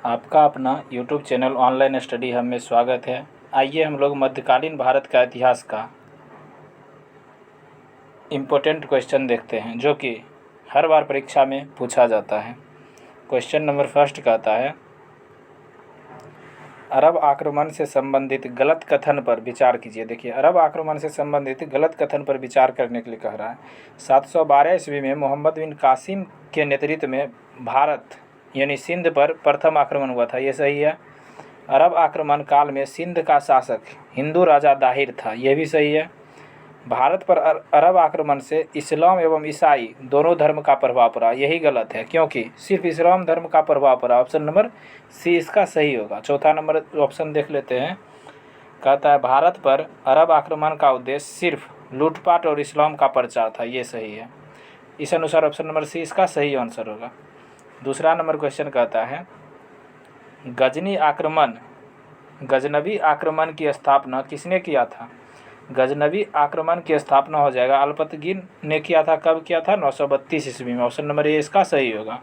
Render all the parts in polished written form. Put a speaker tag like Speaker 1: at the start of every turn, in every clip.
Speaker 1: आपका अपना YouTube channel online study hub में स्वागत है। आइए हम लोग मध्यकालीन भारत का इतिहास का इम्पोर्टेंट क्वेश्चन देखते हैं जो कि हर बार परीक्षा में पूछा जाता है। क्वेश्चन नंबर फर्स्ट कहता है, अरब आक्रमण से संबंधित गलत कथन पर विचार कीजिए। देखिए, अरब आक्रमण से संबंधित गलत कथन पर विचार करने के लिए कह रहा है। 712 ईस्वी में मोहम्मद बिन कासिम के नेतृत्व में भारत यानी सिंध पर प्रथम आक्रमण हुआ था, ये सही है। अरब आक्रमण काल में सिंध का शासक हिंदू राजा दाहिर था, यह भी सही है। भारत पर अरब आक्रमण से इस्लाम एवं ईसाई दोनों धर्म का प्रभाव पड़ा, यही गलत है क्योंकि सिर्फ इस्लाम धर्म का प्रभाव पड़ा। ऑप्शन नंबर सी इसका सही होगा। चौथा नंबर ऑप्शन देख लेते हैं। कहता है, भारत पर अरब आक्रमण का उद्देश्य सिर्फ लूटपाट और इस्लाम का प्रचार था, ये सही है। इस अनुसार ऑप्शन नंबर सी इसका सही आंसर होगा। दूसरा नंबर क्वेश्चन कहता है, गजनवी आक्रमण की स्थापना किसने किया था? गजनवी आक्रमण की स्थापना हो जाएगा अल्पतगिन ने किया था। कब किया था? 932 ईस्वी में। ऑप्शन नंबर ए इसका सही होगा।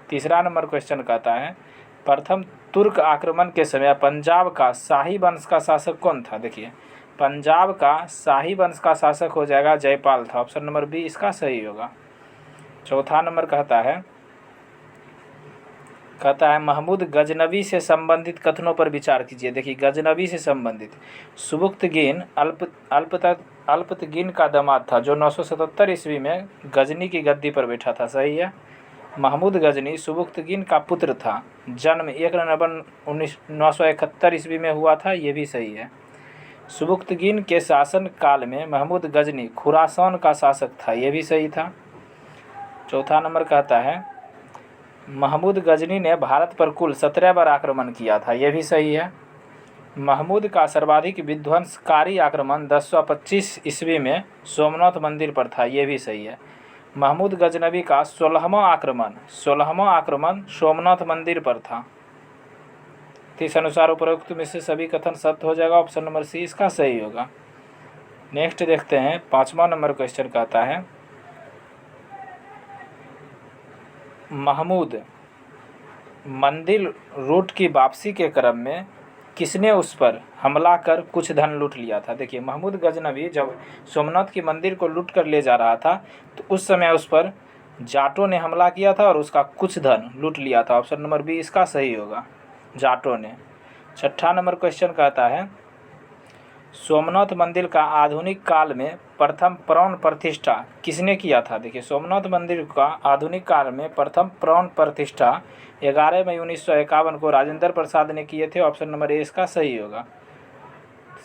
Speaker 1: तीसरा नंबर क्वेश्चन कहता है, प्रथम तुर्क आक्रमण के समय पंजाब का शाही वंश का शासक कौन था? देखिए, पंजाब का शाही वंश का शासक हो जाएगा जयपाल था। ऑप्शन नंबर बी इसका सही होगा। चौथा नंबर कहता है महमूद गजनवी से संबंधित कथनों पर विचार कीजिए। देखिए, गजनवी से संबंधित सुबुक्तगिन अल्पतगिन का दामाद था जो 977 ईस्वी में गजनी की गद्दी पर बैठा था, सही है। महमूद गजनी सुबुक्तगिन का पुत्र था। जन्म 1 नवंबर 971 ईस्वी में हुआ था, ये भी सही है। सुबुक्तगिन के शासन काल में महमूद गजनी खुरासान का शासक था, ये भी सही था। चौथा नंबर कहता है, महमूद गजनी ने भारत पर कुल 17 बार आक्रमण किया था, यह भी सही है। महमूद का सर्वाधिक विध्वंसकारी आक्रमण 1025 ईस्वी में सोमनाथ मंदिर पर था, यह भी सही है। महमूद गजनवी का 16वां आक्रमण सोमनाथ मंदिर पर था। इस अनुसार उपरोक्त में से सभी कथन सत्य हो जाएगा। ऑप्शन नंबर सी इसका सही होगा। नेक्स्ट देखते हैं, 5वां नंबर क्वेश्चन कहता है, महमूद मंदिर लूट की वापसी के क्रम में किसने उस पर हमला कर कुछ धन लूट लिया था? देखिए, महमूद गजनवी जब सोमनाथ की मंदिर को लूट कर ले जा रहा था तो उस समय उस पर जाटों ने हमला किया था और उसका कुछ धन लूट लिया था। ऑप्शन नंबर बी इसका सही होगा, जाटों ने। छठा नंबर क्वेश्चन कहता है, सोमनाथ मंदिर का आधुनिक काल में प्रथम प्राण प्रतिष्ठा किसने किया था? देखिए, सोमनाथ मंदिर का आधुनिक काल में प्रथम प्राण प्रतिष्ठा 11 मई 1951 को राजेंद्र प्रसाद ने किए थे। ऑप्शन नंबर ए इसका सही होगा।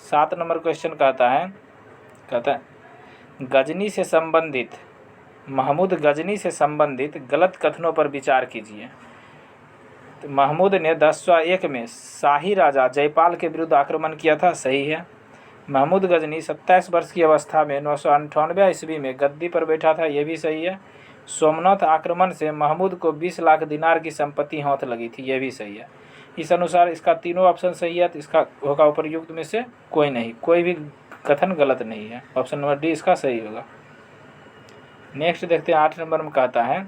Speaker 1: 7 नंबर क्वेश्चन कहता है महमूद गजनी से संबंधित गलत कथनों पर विचार कीजिए। तो महमूद ने 1001 में शाही राजा जयपाल के विरुद्ध आक्रमण किया था, सही है। महमूद गजनी 27 वर्ष की अवस्था में 998 ईस्वी में गद्दी पर बैठा था, यह भी सही है। सोमनाथ आक्रमण से महमूद को 20 लाख दिनार की संपत्ति हाथ लगी थी, यह भी सही है। इस अनुसार इसका तीनों ऑप्शन सही है, तो इसका होगा उपर्युक्त में से कोई नहीं, कोई भी कथन गलत नहीं है। ऑप्शन नंबर डी इसका सही होगा। नेक्स्ट देखते हैं, 8 नंबर में कहता है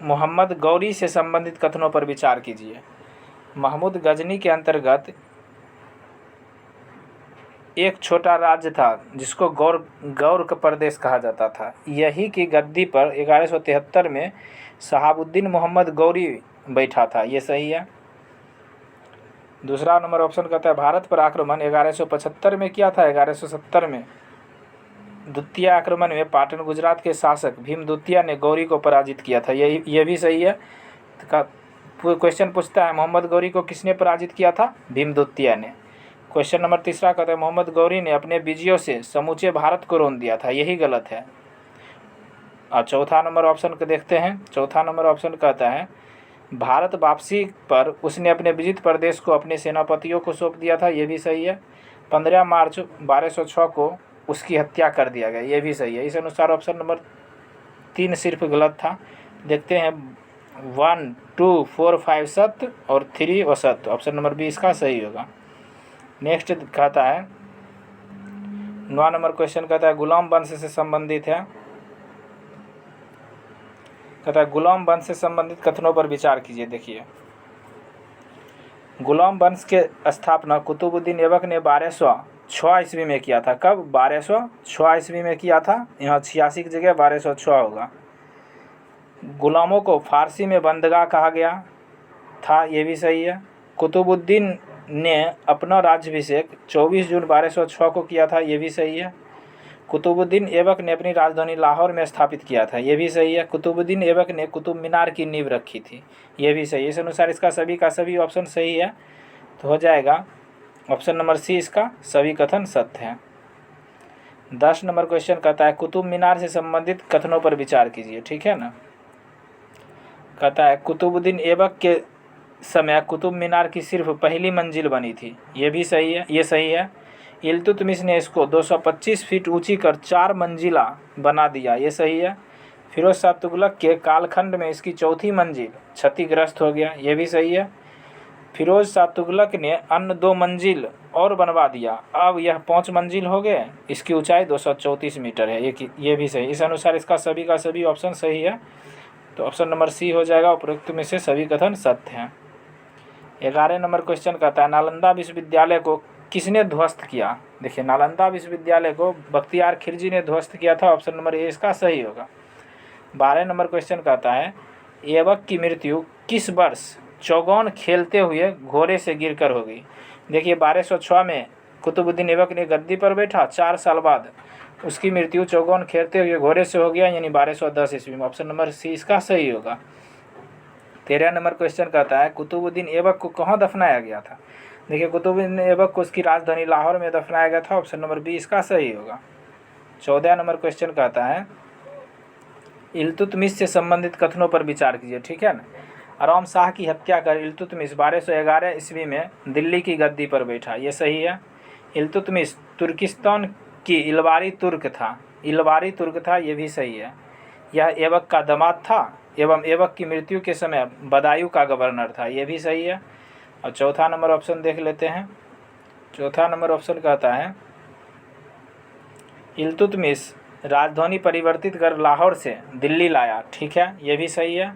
Speaker 1: मोहम्मद गौरी से संबंधित कथनों पर विचार कीजिए। महमूद गजनी के अंतर्गत एक छोटा राज्य था जिसको गौर का प्रदेश कहा जाता था। यही की गद्दी पर 1173 में शहाबुद्दीन मोहम्मद गौरी बैठा था, ये सही है। दूसरा नंबर ऑप्शन कहता है, भारत पर आक्रमण 1175 में किया था। 1170 में द्वितीय आक्रमण में पाटन गुजरात के शासक भीम द्वितीय ने गौरी को पराजित किया था, यह भी सही है। क्वेश्चन पूछता है, मोहम्मद गौरी को किसने पराजित किया था? भीम द्वितीय ने। क्वेश्चन नंबर तीसरा कहता है, मोहम्मद गौरी ने अपने विजयों से समूचे भारत को रौंद दिया था, यही गलत है। और चौथा नंबर ऑप्शन को देखते हैं। चौथा नंबर ऑप्शन कहता है, भारत वापसी पर उसने अपने विजित प्रदेश को अपने सेनापतियों को सौंप दिया था, यह भी सही है। 15 मार्च 1206 को उसकी हत्या कर दिया गया, यह भी सही है। इस अनुसार ऑप्शन नंबर 3 सिर्फ गलत था। देखते हैं, 1, 2, 4, 5 सत्य और 3 असत्य। ऑप्शन नंबर बी इसका सही होगा। नेक्स्ट कहता है, 9 नंबर क्वेश्चन कहता है, गुलाम वंश से संबंधित है। कहता है गुलाम वंश से संबंधित कथनों पर विचार कीजिए। देखिए, गुलाम वंश के स्थापना कुतुबुद्दीन ऐबक ने 1206 ईस्वी में किया था। कब? 1206 ईस्वी में किया था। यहाँ 86 की जगह 1206 होगा। गुलामों को फारसी में बंदगाह कहा गया था, ये भी सही है। कुतुबुद्दीन ने अपना राज्याभिषेक 24 जून 1206 को किया था, ये भी सही है। कुतुबुद्दीन ऐबक ने अपनी राजधानी लाहौर में स्थापित किया था, ये भी सही है। कुतुबुद्दीन ऐबक ने कुतुब मीनार की नींव रखी थी, ये भी सही है। इस अनुसार इसका सभी का सभी ऑप्शन सही है, तो हो जाएगा ऑप्शन नंबर सी इसका सभी कथन सत्य है। 10 नंबर क्वेश्चन कहता है कुतुब मीनार से संबंधित कथनों पर विचार कीजिए, ठीक है ना। कहता है कुतुबुद्दीन ऐबक के समय कुतुब मीनार की सिर्फ पहली मंजिल बनी थी, ये भी सही है, ये सही है। इल्तुतमिश ने इसको 225 फीट ऊंची कर 4 मंजिला बना दिया, ये सही है। फिरोज शाह तुगलक के कालखंड में इसकी चौथी मंजिल क्षतिग्रस्त हो गया, ये भी सही है। फिरोज शाह तुगलक ने अन्य 2 मंजिल और बनवा दिया, अब यह 5 मंजिल हो गए। इसकी ऊंचाई 234 मीटर है, ये भी सही। इस अनुसार इसका सभी का सभी ऑप्शन सही है, तो ऑप्शन नंबर सी हो जाएगा। उपरोक्त में से सभी कथन सत्य हैं। 11 नंबर क्वेश्चन कहता है नालंदा विश्वविद्यालय को किसने ध्वस्त किया। देखिए, नालंदा विश्वविद्यालय को बख्तियार खिलजी ने ध्वस्त किया था, ऑप्शन नंबर ए इसका सही होगा। 12 नंबर क्वेश्चन कहता है ऐबक की मृत्यु किस वर्ष चौगान खेलते हुए घोड़े से गिरकर हो गई। देखिए, 1206 में कुतुबुद्दीन ऐबक ने गद्दी पर बैठा, 4 साल बाद उसकी मृत्यु चौगान खेलते हुए घोड़े से हो गया, यानी 1210 ईस्वी में। ऑप्शन नंबर सी इसका सही होगा। 13 नंबर क्वेश्चन कहता है कुतुबुद्दीन ऐबक को कहाँ दफनाया गया था। देखिए, कुतुबुद्दीन ऐबक को उसकी राजधानी लाहौर में दफनाया गया था, ऑप्शन नंबर बी इसका सही होगा। 14 नंबर क्वेश्चन कहता है इल्तुतमिश से संबंधित कथनों पर विचार कीजिए, ठीक है ना। आराम शाह की हत्या कर इल्तुतमिश 1211 ईस्वी में दिल्ली की गद्दी पर बैठा, ये सही है। इल्तुतमिश तुर्किस्तान की इलवारी तुर्क था, ये भी सही है। यह ऐबक का दामाद था एवं ऐबक की मृत्यु के समय बदायूं का गवर्नर था, ये भी सही है। और चौथा नंबर ऑप्शन देख लेते हैं। चौथा नंबर ऑप्शन कहता है इल्तुतमिश राजधानी परिवर्तित कर लाहौर से दिल्ली लाया, ठीक है, ये भी सही है।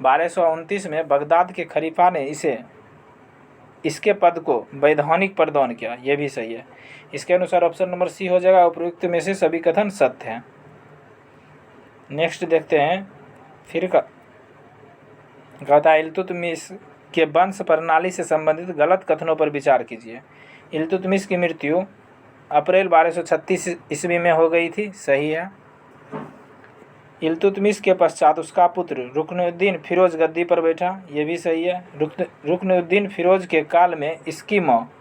Speaker 1: 1229 में बगदाद के खलीफा ने इसके पद को वैधानिक प्रदान किया, ये भी सही है। इसके अनुसार ऑप्शन नंबर सी हो जाएगा। उपयुक्त में से सभी कथन सत्य हैं। नेक्स्ट देखते हैं। फिर कहता है इल्तुतमिश के वंश प्रणाली से संबंधित गलत कथनों पर विचार कीजिए। इल्तुतमिश की मृत्यु अप्रैल 1236 ईस्वी में हो गई थी, सही है। इल्तुतमिश के पश्चात उसका पुत्र रुकनुद्दीन फिरोज गद्दी पर बैठा, ये भी सही है। रुकनुद्दीन फिरोज के काल में इसकी माँ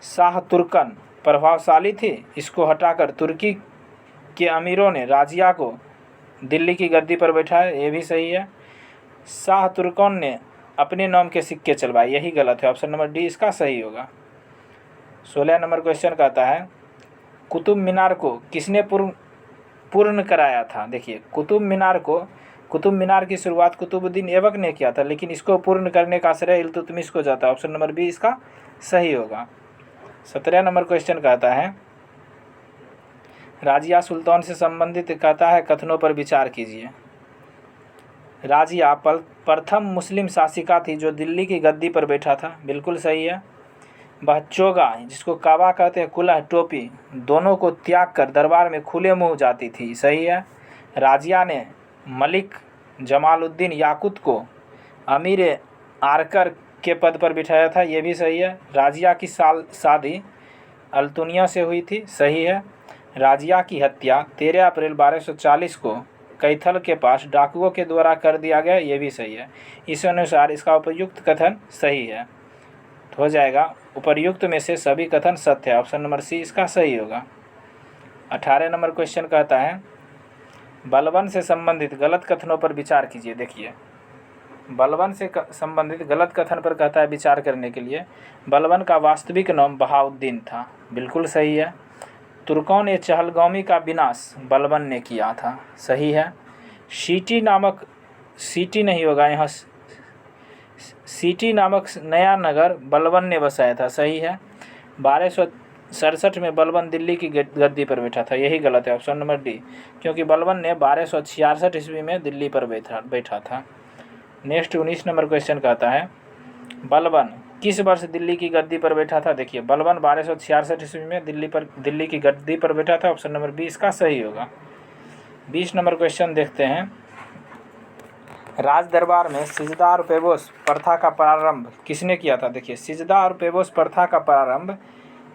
Speaker 1: शाह तुर्कन प्रभावशाली थी, इसको हटाकर तुर्की के अमीरों ने राजिया को दिल्ली की गद्दी पर बैठाया, ये भी सही है। शाह तुर्कन ने अपने नाम के सिक्के चलवाए, यही गलत है, ऑप्शन नंबर डी इसका सही होगा। 16 नंबर क्वेश्चन कहता है कुतुब मीनार को किसने पूर्ण कराया था। देखिए, कुतुब मीनार की शुरुआत कुतुबुद्दीन ऐबक ने किया था, लेकिन इसको पूर्ण करने का श्रेय इल्तुतमिश को जाता है, ऑप्शन नंबर बी इसका सही होगा। 17 नंबर क्वेश्चन कहता है राजिया सुल्तान से संबंधित कहता है कथनों पर विचार कीजिए। राजिया प्रथम मुस्लिम शासिका थी जो दिल्ली की गद्दी पर बैठा था, बिल्कुल सही है। वह चोगा, जिसको काबा कहते हैं, कुल्हा, टोपी, दोनों को त्याग कर दरबार में खुले मुंह जाती थी, सही है। राजिया ने मलिक जमालुद्दीन याकुत को अमीर आरकर के पद पर बिठाया था, ये भी सही है। राजिया की शादी अल्तुनिया से हुई थी, सही है। राजिया की हत्या 13 अप्रैल 1240 को कैथल के पास डाकुओं के द्वारा कर दिया गया, ये भी सही है। इस अनुसार इसका उपयुक्त कथन सही है, तो हो जाएगा उपर्युक्त में से सभी कथन सत्य है, ऑप्शन नंबर सी इसका सही होगा। 18 नंबर क्वेश्चन कहता है बलबन से संबंधित गलत कथनों पर विचार कीजिए। देखिए, बलबन से संबंधित गलत कथन पर कहता है विचार करने के लिए। बलबन का वास्तविक नाम बहाउद्दीन था, बिल्कुल सही है। तुर्कों ने चहलगामी का विनाश बलबन ने किया था, सही है। सिटी नहीं होगा यहाँ, सिटी नामक नया नगर बलबन ने बसाया था, सही है। 1967 में बलबन दिल्ली की गद्दी पर बैठा था, यही गलत है, ऑप्शन नंबर डी, क्योंकि बलबन ने 1266 ईस्वी में दिल्ली पर बैठा था। नेक्स्ट 19 नंबर क्वेश्चन कहता है बलबन किस वर्ष दिल्ली की गद्दी पर बैठा था। देखिए बलबन 1266 ईस्वी में दिल्ली की गद्दी पर बैठा था, ऑप्शन नंबर बी इसका सही होगा। 20 नंबर क्वेश्चन देखते हैं, राज दरबार में सिजदा और पेबोस प्रथा का प्रारंभ किसने किया था। देखिए सिजदा और पेबोस प्रथा का प्रारंभ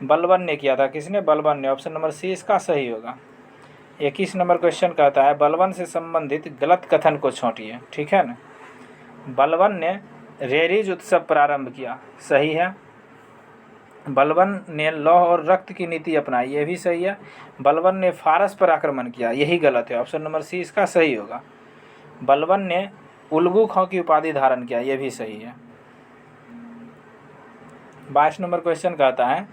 Speaker 1: बलबन ने किया था, किसने, बलबन ने, ऑप्शन नंबर सी इसका सही होगा। 21 नंबर क्वेश्चन कहता है बलबन से संबंधित गलत कथन को छोड़िए, ठीक है ना। बलबन ने रेरिज उत्सव प्रारंभ किया, सही है। बलबन ने लौह और रक्त की नीति अपनाई, ये भी सही है। बलबन ने फारस पर आक्रमण किया, यही गलत है, ऑप्शन नंबर सी इसका सही होगा। बलबन ने उल्गू खां की उपाधि धारण किया, ये भी सही है। 22 नंबर क्वेश्चन कहता है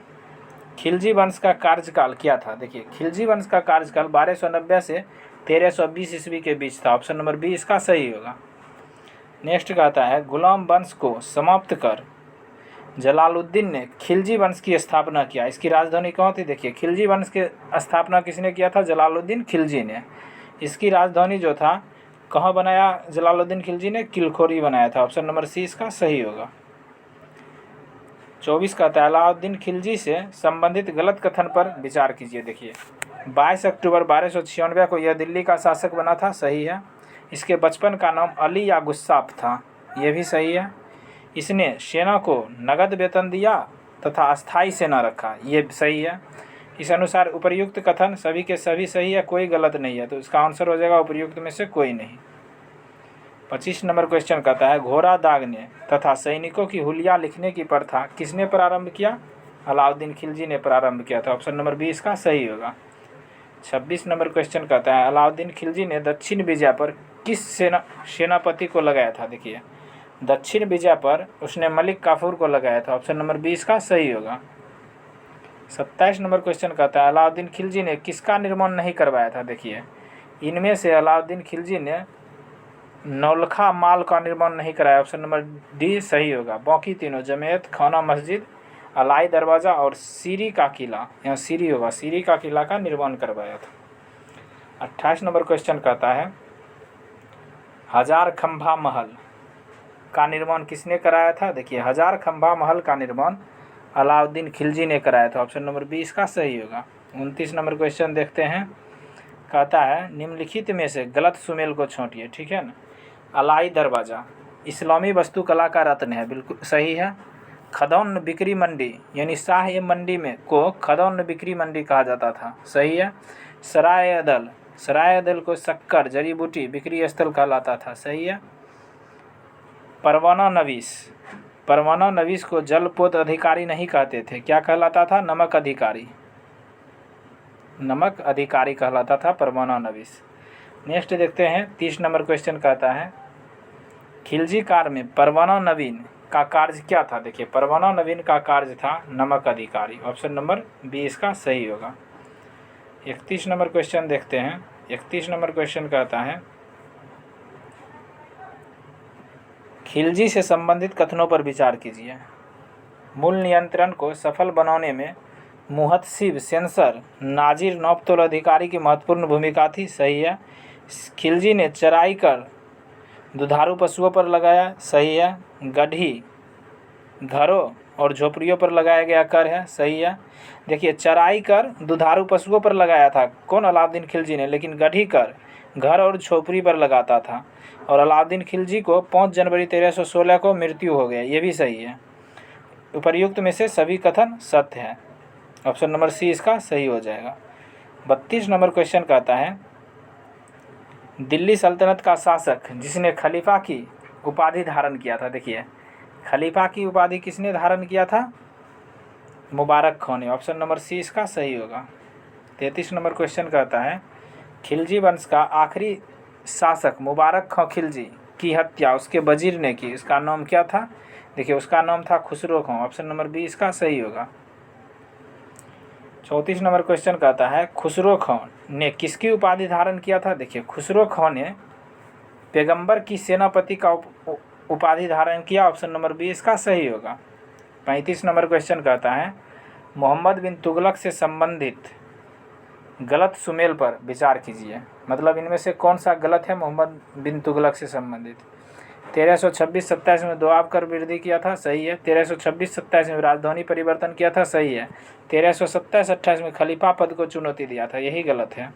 Speaker 1: खिलजी वंश का कार्यकाल क्या था। देखिए खिलजी वंश का कार्यकाल 1290 से 1320 ईस्वी के बीच था, ऑप्शन नंबर बी इसका सही होगा। नेक्स्ट कहता है गुलाम वंश को समाप्त कर जलालुद्दीन ने खिलजी वंश की स्थापना किया, इसकी राजधानी कहाँ थी। देखिए खिलजी वंश की स्थापना किसने किया था, जलालुद्दीन खिलजी ने। इसकी राजधानी जो था कहाँ बनाया जलालुद्दीन खिलजी ने, किलखोरी बनाया था, ऑप्शन नंबर सी इसका सही होगा। 24 कहता है अलाउद्दीन खिलजी से संबंधित गलत कथन पर विचार कीजिए। देखिए 22 अक्टूबर 1296 को यह दिल्ली का शासक बना था, सही है। इसके बचपन का नाम अली या गुस्साफ था, यह भी सही है। इसने सेना को नगद वेतन दिया तथा अस्थायी सेना रखा, ये सही है। इस अनुसार उपर्युक्त कथन सभी के सभी सही है, कोई गलत नहीं है, तो इसका आंसर हो जाएगा उपर्युक्त में से कोई नहीं। 25 नंबर क्वेश्चन कहता है घोड़ा दागने तथा सैनिकों की हुलिया लिखने की प्रथा किसने प्रारंभ किया, अलाउद्दीन खिलजी ने प्रारंभ किया था, ऑप्शन नंबर बी इसका सही होगा। 26 नंबर क्वेश्चन कहता है अलाउद्दीन खिलजी ने दक्षिण विजय पर किस सेनापति को लगाया था। देखिए दक्षिण विजय पर उसने मलिक काफूर को लगाया था, ऑप्शन नंबर बी इसका सही होगा। 27 नंबर क्वेश्चन कहता है अलाउद्दीन खिलजी ने किसका निर्माण नहीं करवाया था। देखिए इनमें से अलाउद्दीन खिलजी ने नौलखा माल का निर्माण नहीं कराया, ऑप्शन नंबर डी सही होगा। बाकी तीनों जमेयत खाना मस्जिद अलाई दरवाज़ा और सीरी का किला, यहाँ सीरी होगा, सीरी का किला का निर्माण करवाया था। 28 नंबर क्वेश्चन कहता है हजार खंभा महल का निर्माण किसने कराया था। देखिए हजार खंभा महल का निर्माण अलाउद्दीन खिलजी ने कराया था, ऑप्शन नंबर बी इसका सही होगा। 29 नंबर क्वेश्चन देखते हैं, कहता है निम्नलिखित में से गलत सुमेल को छोड़िए, ठीक है ना। अलाई दरवाज़ा इस्लामी वास्तुकला का रत्न है, बिल्कुल सही है। खदौन बिक्री मंडी यानी शाह ए मंडी में को खदौन बिक्री मंडी कहा जाता था, सही है। सराय अदल को शक्कर जड़ी बूटी बिक्री स्थल कहलाता था, सही है। परवाना नवीस को जलपोत अधिकारी नहीं कहते थे, क्या कहलाता था, नमक अधिकारी कहलाता था परवाना नवीस। नेक्स्ट देखते हैं 30 नंबर क्वेश्चन कहता है खिलजी काल में परवाना नवीन का कार्य क्या था। देखिए परवाना नवीन का कार्य था नमक अधिकारी, ऑप्शन नंबर बी इसका सही होगा। 31 नंबर क्वेश्चन देखते हैं। 31 नंबर क्वेश्चन कहता है खिलजी से संबंधित कथनों पर विचार कीजिए। मूल नियंत्रण को सफल बनाने में मुहतसिब सेंसर नाजिर नौबतौल अधिकारी की महत्वपूर्ण भूमिका थी, सही है। खिलजी ने चराई कर दुधारू पशुओं पर लगाया, सही है। गढ़ी घरों और झोपड़ियों पर लगाया गया कर है, सही है। देखिए चराई कर दुधारू पशुओं पर लगाया था कौन, अलाउद्दीन खिलजी ने, लेकिन गढ़ी कर घर और झोपड़ी पर लगाता था। और अलाउद्दीन खिलजी को 5 जनवरी 1316 को मृत्यु हो गया, ये भी सही है। उपर्युक्त में से सभी कथन सत्य है, ऑप्शन नंबर सी इसका सही हो जाएगा। 32 नंबर क्वेश्चन कहता है दिल्ली सल्तनत का शासक जिसने खलीफा की उपाधि धारण किया था। देखिए खलीफा की उपाधि किसने धारण किया था, मुबारक खां ने, ऑप्शन नंबर सी इसका सही होगा। 33 नंबर क्वेश्चन कहता है खिलजी वंश का आखिरी शासक मुबारक खां खिलजी की हत्या उसके वजीर ने की, इसका नाम क्या था। देखिए उसका नाम था खुसरो खां, ऑप्शन नंबर बी इसका सही होगा। 34 नंबर क्वेश्चन कहता है खुसरो खां ने किसकी उपाधि धारण किया था। देखिए खुसरो खां ने पैगंबर की सेनापति का उपाधि धारण किया, ऑप्शन नंबर बी इसका सही होगा। 35 नंबर क्वेश्चन कहता है मोहम्मद बिन तुगलक से संबंधित गलत सुमेल पर विचार कीजिए। मतलब इनमें से कौन सा गलत है मोहम्मद बिन तुगलक से संबंधित। 1326-27 में दोआब कर वृद्धि किया था, सही है। 1326-27 में राजधानी परिवर्तन किया था, सही है। 1327-28 में खलीफा पद को चुनौती दिया था, यही गलत है।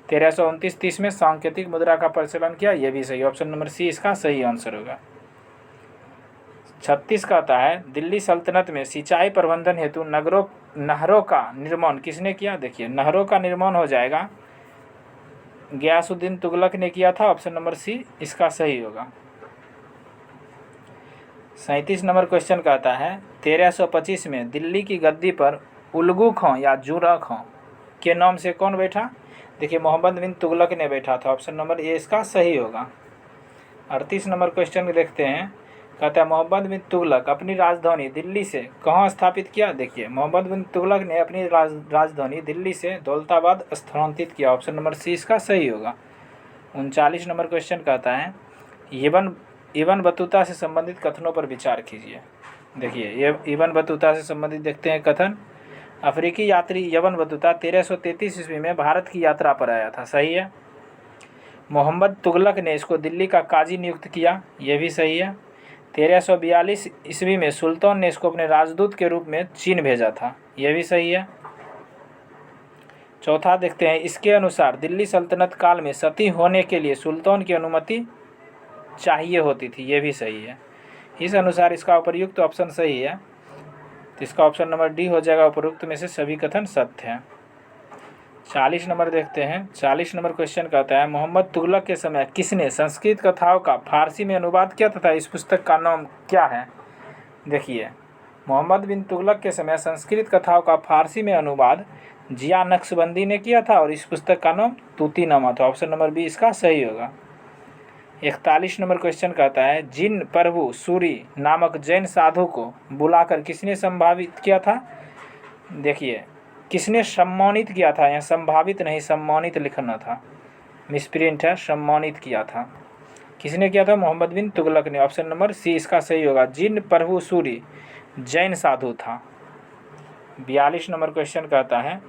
Speaker 1: 1329-30 में सांकेतिक मुद्रा का प्रचलन किया, यह भी सही। ऑप्शन नंबर सी इसका सही आंसर होगा। 36 कहता है दिल्ली सल्तनत में सिंचाई प्रबंधन हेतु नहरों का निर्माण किसने किया। देखिए नहरों का निर्माण हो जाएगा गयासुद्दीन तुगलक ने किया था, ऑप्शन नंबर सी इसका सही होगा। 37 नंबर क्वेश्चन कहता है 1325 में दिल्ली की गद्दी पर उल्गू खां या जूरा खां के नाम से कौन बैठा। देखिए मोहम्मद बिन तुगलक ने बैठा था, ऑप्शन नंबर ए इसका सही होगा। 38 नंबर क्वेश्चन देखते हैं, कहता है मोहम्मद बिन तुगलक अपनी राजधानी दिल्ली से कहाँ स्थापित किया। देखिए मोहम्मद बिन तुगलक ने अपनी राजधानी दिल्ली से दौलताबाद स्थानांतरित किया, ऑप्शन नंबर सी इसका सही होगा। 39 नंबर क्वेश्चन कहता है इब्न बतूता से संबंधित कथनों पर विचार कीजिए। देखिए ये इब्न बतूता से संबंधित देखते हैं कथन। अफ्रीकी यात्री इब्न बतूता 1333 ईस्वी में भारत की यात्रा पर आया था, सही है। मोहम्मद तुगलक ने इसको दिल्ली का काजी नियुक्त किया, यह भी सही है। 1342 ईस्वी में सुल्तान ने इसको अपने राजदूत के रूप में चीन भेजा था, यह भी सही है। चौथा देखते हैं, इसके अनुसार दिल्ली सल्तनत काल में सती होने के लिए सुल्तान की अनुमति चाहिए होती थी, यह भी सही है। इस अनुसार इसका उपयुक्त ऑप्शन सही है, तो इसका ऑप्शन नंबर डी हो जाएगा। उपयुक्त में से सभी कथन सत्य हैं। 40 नंबर देखते हैं। 40 नंबर क्वेश्चन कहता है मोहम्मद तुगलक के समय किसने संस्कृत कथाओं का फारसी में अनुवाद किया तथा इस पुस्तक का नाम क्या है। देखिए मोहम्मद बिन तुगलक के समय संस्कृत कथाओं का फारसी में अनुवाद जिया नक्शबंदी ने किया था और इस पुस्तक का नाम तूतीनामा था, ऑप्शन नंबर बी इसका सही होगा। 41 नंबर क्वेश्चन कहता है जिन प्रभु सूरी नामक जैन साधु को बुलाकर किसने संभावित किया था। देखिए किसने सम्मानित किया था, यहाँ संभावित नहीं सम्मानित लिखना था, मिसप्रिंट है, सम्मानित किया था। किसने किया था, मोहम्मद बिन तुगलक ने, ऑप्शन नंबर सी इसका सही होगा। जिन प्रभु सूरी जैन साधु था। 42 नंबर क्वेश्चन कहता है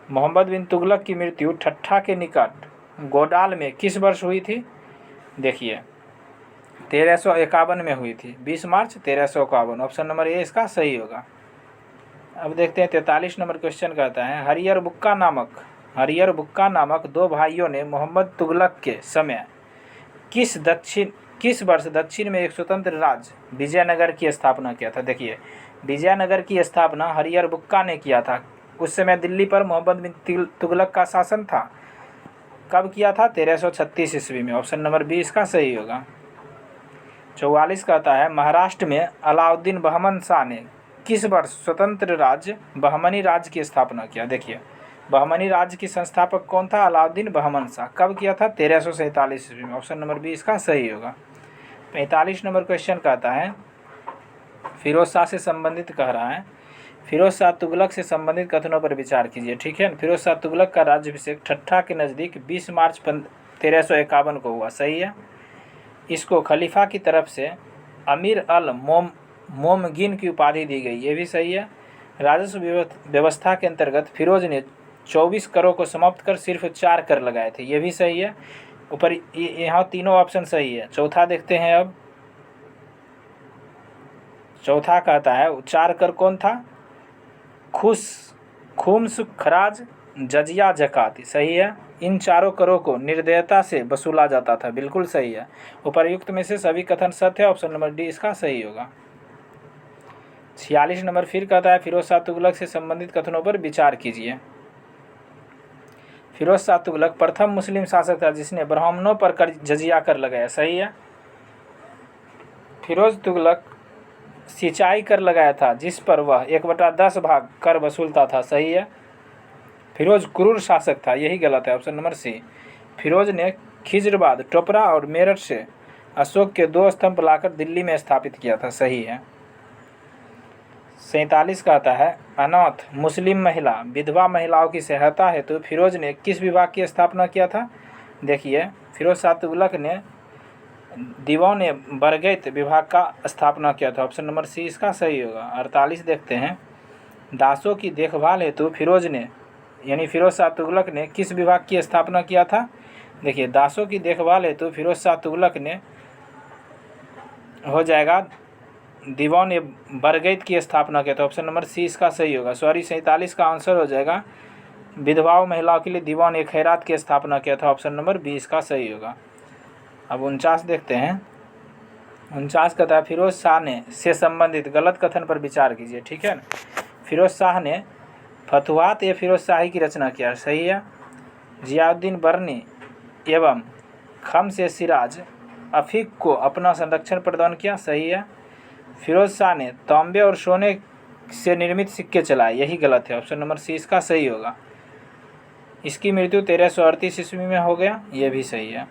Speaker 1: मोहम्मद बिन तुगलक की मृत्यु ठट्ठा के निकट गोडाल में किस वर्ष हुई थी। देखिए 1351 में हुई थी, 20 मार्च 1351, ऑप्शन नंबर ए इसका सही होगा। अब देखते हैं 43 नंबर क्वेश्चन कहता है हरियर बुक्का नामक दो भाइयों ने मोहम्मद तुगलक के समय किस वर्ष दक्षिण में एक स्वतंत्र राज्य विजयनगर की स्थापना किया था। देखिए विजयनगर की स्थापना हरियर बुक्का ने किया था। उस समय दिल्ली पर मोहम्मद बिन तुगलक का शासन था। कब किया था, 1336 ईस्वी में, ऑप्शन नंबर बी इसका सही होगा। 44 कहता है महाराष्ट्र में अलाउद्दीन बहमन शाह ने किस वर्ष स्वतंत्र राज्य बहमनी राज्य की स्थापना किया। देखिए बहमनी राज्य की संस्थापक कौन था, अलाउद्दीन बहमन शाह। कब किया था, 1347 ईस्वी में, ऑप्शन नंबर बी इसका सही होगा। 45 नंबर क्वेश्चन कहता है फिरोज शाह से संबंधित कह रहा है, फिरोज शाह तुगलक से संबंधित कथनों पर विचार कीजिए। ठीक है, फिरोज शाह तुगलक का राज्याभिषेक ठट्ठा के नज़दीक 20 मार्च 1351 को हुआ, सही है। इसको खलीफा की तरफ से अमीर अल मोमगिन की उपाधि दी गई, ये भी सही है। राजस्व व्यवस्था के अंतर्गत फिरोज ने 24 करों को समाप्त कर सिर्फ 4 कर लगाए थे, ये भी सही है। ऊपर यहाँ तीनों ऑप्शन सही है। चौथा देखते हैं। अब चौथा कहता है 4 कर कौन था, खुम्स खराज जजिया जकात, सही है। इन चारों करों को निर्दयता से वसूला जाता था, बिल्कुल सही है। उपर्युक्त में से सभी कथन सत्य है, ऑप्शन नंबर डी इसका सही होगा। 46 नंबर फिर कहता है फिरोज शाह तुगलक से संबंधित कथनों पर विचार कीजिए। फिरोज शाह तुगलक प्रथम मुस्लिम शासक था जिसने ब्राह्मणों पर जजिया कर लगाया, सही है। फिरोज तुगलक सिंचाई कर लगाया था जिस पर वह 1/10 भाग कर वसूलता था, सही है। फिरोज क्रूर शासक था, यही गलत है, ऑप्शन नंबर सी। फिरोज ने खिजराबाद, टोपरा और मेरठ से अशोक के 2 स्तंभ लाकर दिल्ली में स्थापित किया था, सही है। 47 कहता है अनाथ मुस्लिम महिला विधवा महिलाओं की सहायता हेतु फिरोज ने किस विभाग की स्थापना किया था। देखिए फिरोज शाह तुगलक ने दीवान बरगैत विभाग का स्थापना किया था, ऑप्शन नंबर सी इसका सही होगा। 48 देखते हैं दासों की देखभाल हेतु फिरोज ने यानी फिरोज शाह तुगलक ने किस विभाग की स्थापना किया था? देखिए, दासों की देखभाल हेतु फिरोज शाह तुगलक ने हो जाएगा दीवान ए बरगैत की स्थापना किया था। ऑप्शन नंबर सी इसका सही होगा। सॉरी, 47 का आंसर हो जाएगा विधवाओं महिलाओं के लिए दीवान ए खैरात की स्थापना किया था। ऑप्शन नंबर बी इसका सही होगा। अब 49 देखते हैं। 49 कहता है फिरोज शाह ने से संबंधित गलत कथन पर विचार कीजिए। ठीक है ना। फिरोज शाह ने फतुहात ए फिरोज शाही की रचना किया, सही है। जियाउद्दीन बर्नी एवं खम्स ए सिराज अफीक को अपना संरक्षण प्रदान किया, सही है। फिरोज शाह ने तांबे और सोने से निर्मित सिक्के चलाए, यही गलत है। ऑप्शन नंबर सी इसका सही होगा। इसकी मृत्यु 1338 ईस्वी में हो गया, ये भी सही है।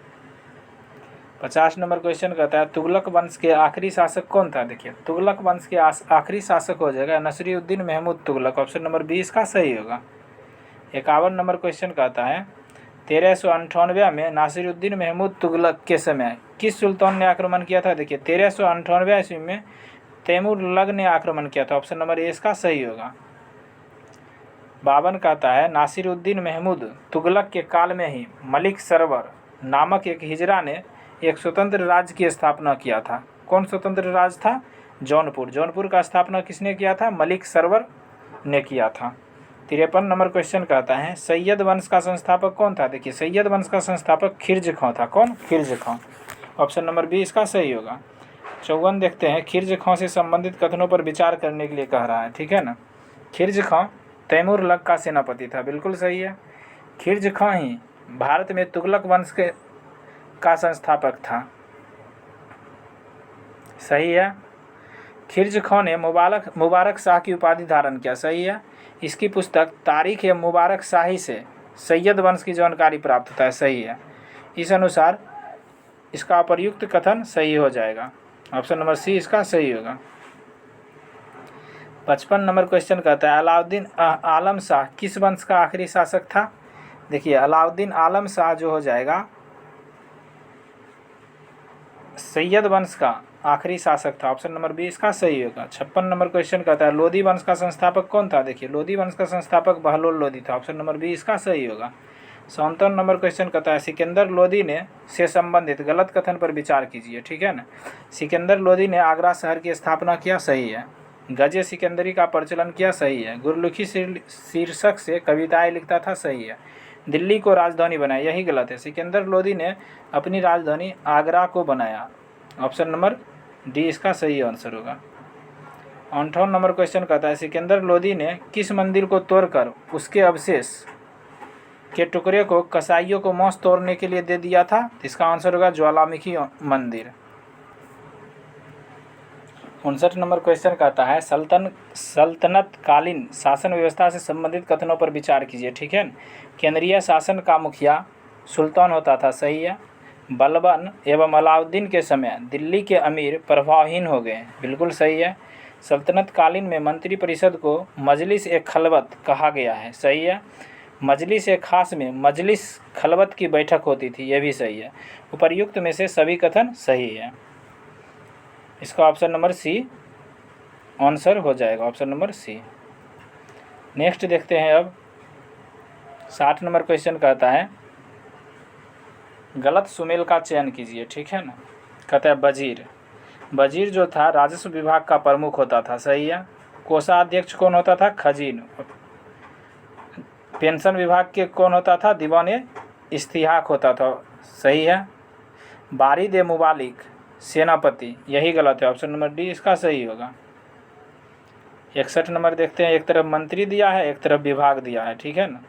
Speaker 1: 50 नंबर क्वेश्चन कहता है तुगलक वंश के आखिरी शासक कौन था? देखिए, तुगलक वंश के आखिरी शासक हो जाएगा Nasiruddin Mahmud Tughlaq. Option number B इसका सही होगा। 51 नंबर क्वेश्चन कहता है 1398 में नासिरुद्दीन महमूद तुगलक के समय किस सुल्तान ने आक्रमण किया था? देखिए, 1398 ईस्वी में तैमूरलग ने आक्रमण किया था। ऑप्शन नंबर ए इसका सही होगा। 52 कहता है नासिरुद्दीन महमूद तुगलक के काल में ही मलिक सरवर नामक एक हिजरा ने एक स्वतंत्र राज्य की स्थापना किया था। कौन स्वतंत्र राज्य था? जौनपुर। जौनपुर का स्थापना किसने किया था? मलिक सरवर ने किया था। 53 नंबर क्वेश्चन कहता है सैयद वंश का संस्थापक कौन था? देखिए, सैयद वंश का संस्थापक खिर्ज खां था। कौन? खिर्ज खां। ऑप्शन नंबर बी इसका सही होगा। 54 देखते हैं खिर्ज खां से संबंधित कथनों पर विचार करने के लिए कह रहा है। ठीक है ना। खिर्ज खां तैमूरलग का सेनापति था, बिल्कुल सही है। खिर्ज खां ही भारत में तुगलक वंश का संस्थापक था, सही है। खिर्ज खां ने मुबारक शाह की उपाधि धारण किया, सही है। इसकी पुस्तक तारीख ए मुबारक शाही से सैयद वंश की जानकारी प्राप्त होता है, सही है। इस अनुसार इसका अप्रयुक्त कथन सही हो जाएगा। ऑप्शन नंबर सी इसका सही होगा। 55 नंबर क्वेश्चन कहता है अलाउद्दीन आलम शाह किस वंश का आखिरी शासक था? देखिए, अलाउद्दीन आलम शाह जो हो जाएगा सैयद वंश का आखिरी शासक था। ऑप्शन नंबर बी इसका सही होगा। 56 नंबर क्वेश्चन कहता है लोधी वंश का संस्थापक कौन था? देखिए, लोधी वंश का संस्थापक बहलोल लोधी था। ऑप्शन नंबर बी इसका सही होगा। 57 नंबर क्वेश्चन कहता है सिकंदर लोधी ने से संबंधित गलत कथन पर विचार कीजिए। ठीक है ना। सिकंदर लोधी ने आगरा शहर की स्थापना किया, सही है। गजे सिकंदरी का प्रचलन किया, सही है। गुरमुखी शीर्षक से कविताएं लिखता था, सही है। दिल्ली को राजधानी बनाया, यही गलत है। सिकंदर लोधी ने अपनी राजधानी आगरा को बनाया। ऑप्शन नंबर डी इसका सही आंसर होगा। 58 नंबर क्वेश्चन कहता है सिकंदर लोधी ने किस मंदिर को तोड़कर उसके अवशेष के टुकड़े को कसाईयों को मांस तोड़ने के लिए दे दिया था? इसका आंसर होगा ज्वालामुखी मंदिर। 59 नंबर क्वेश्चन कहता है सल्तनत कालीन शासन व्यवस्था से संबंधित कथनों पर विचार कीजिए। ठीक है। केंद्रीय शासन का मुखिया सुल्तान होता था, सही है। बलबन एवं अलाउद्दीन के समय दिल्ली के अमीर प्रभावहीन हो गए, बिल्कुल सही है। सल्तनत कालीन में मंत्री परिषद को मजलिस ए खलवत कहा गया है, सही है। मजलिस ए खास में मजलिस खलवत की बैठक होती थी, यह भी सही है। उपर्युक्त में से सभी कथन सही है। इसका ऑप्शन नंबर सी आंसर हो जाएगा। Option number C. नेक्स्ट देखते हैं अब 60 नंबर क्वेश्चन कहता है गलत सुमेल का चयन कीजिए। ठीक है ना। कहता है वजीर जो था राजस्व विभाग का प्रमुख होता था, सही है। कोषाध्यक्ष कौन होता था? खजीन। पेंशन विभाग के कौन होता था? दीवान इस्तिहाक होता था, सही है। बारिद ए मुबालिक सेनापति, यही गलत है। ऑप्शन नंबर डी इसका सही होगा। 61 नंबर देखते हैं। एक तरफ मंत्री दिया है, एक तरफ विभाग दिया है। ठीक है ना।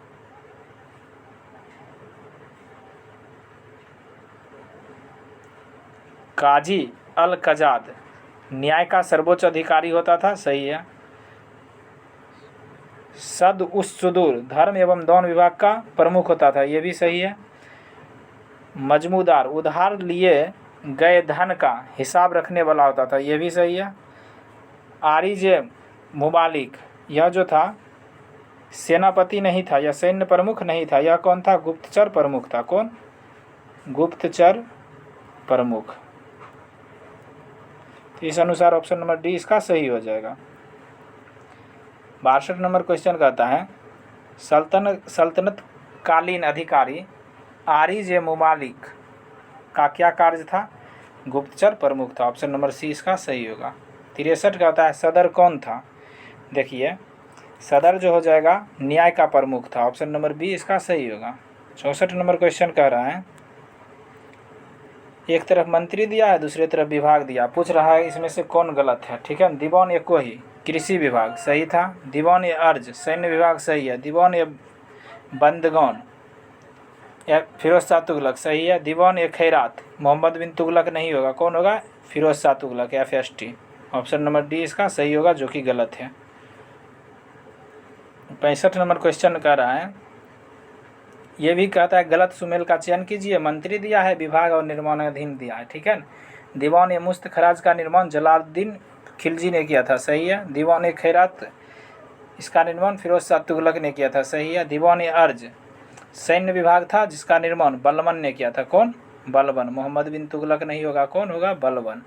Speaker 1: काजी अल कजाद न्याय का सर्वोच्च अधिकारी होता था, सही है। सद उस सुदूर धर्म एवं दान विभाग का प्रमुख होता था, यह भी सही है। मजमूदार उधार लिए गए धन का हिसाब रखने वाला होता था, यह भी सही है। आरिजे मुबालिक यह जो था सेनापति नहीं था, यह सैन्य प्रमुख नहीं था, यह कौन था? गुप्तचर प्रमुख था। कौन? गुप्तचर प्रमुख। तो इस अनुसार ऑप्शन नंबर डी इसका सही हो जाएगा। 62 नंबर क्वेश्चन कहता है सल्तनत कालीन अधिकारी आरिज मुमालिक का क्या कार्य था? गुप्तचर प्रमुख था। ऑप्शन नंबर सी इसका सही होगा। 63 कहता है सदर कौन था? देखिए सदर जो हो जाएगा न्याय का प्रमुख था। ऑप्शन नंबर बी इसका सही होगा। 64 नंबर क्वेश्चन कह रहा है एक तरफ मंत्री दिया है दूसरी तरफ विभाग दिया, पूछ रहा है इसमें से कौन गलत है। ठीक है, दीवान ए कोही कृषि विभाग सही था, दीवान ए अर्ज सैन्य विभाग सही है, दीवान ए बंदगौन या फिरोज शाह तुगलक सही है, दीवान ए खैरात मोहम्मद बिन तुगलक नहीं होगा, कौन होगा? Firoz Shah Tughlaq FST। Option number D इसका सही होगा जो कि गलत है। 65 नंबर क्वेश्चन कह रहा है ये भी कहता है गलत सुमेल का चयन कीजिए। मंत्री दिया है, विभाग और निर्माणाधीन दिया है। ठीक है, दीवान ए मुस्त खराज का निर्माण जलालुद्दीन खिलजी ने किया था सही है, दीवान ए खैरात इसका निर्माण फिरोज शाह तुगलक ने किया था सही है, दीवान ए अर्ज सैन्य विभाग था जिसका निर्माण बलबन ने किया था, कौन? बलबन, मोहम्मद बिन तुगलक नहीं होगा, कौन होगा? बलबन।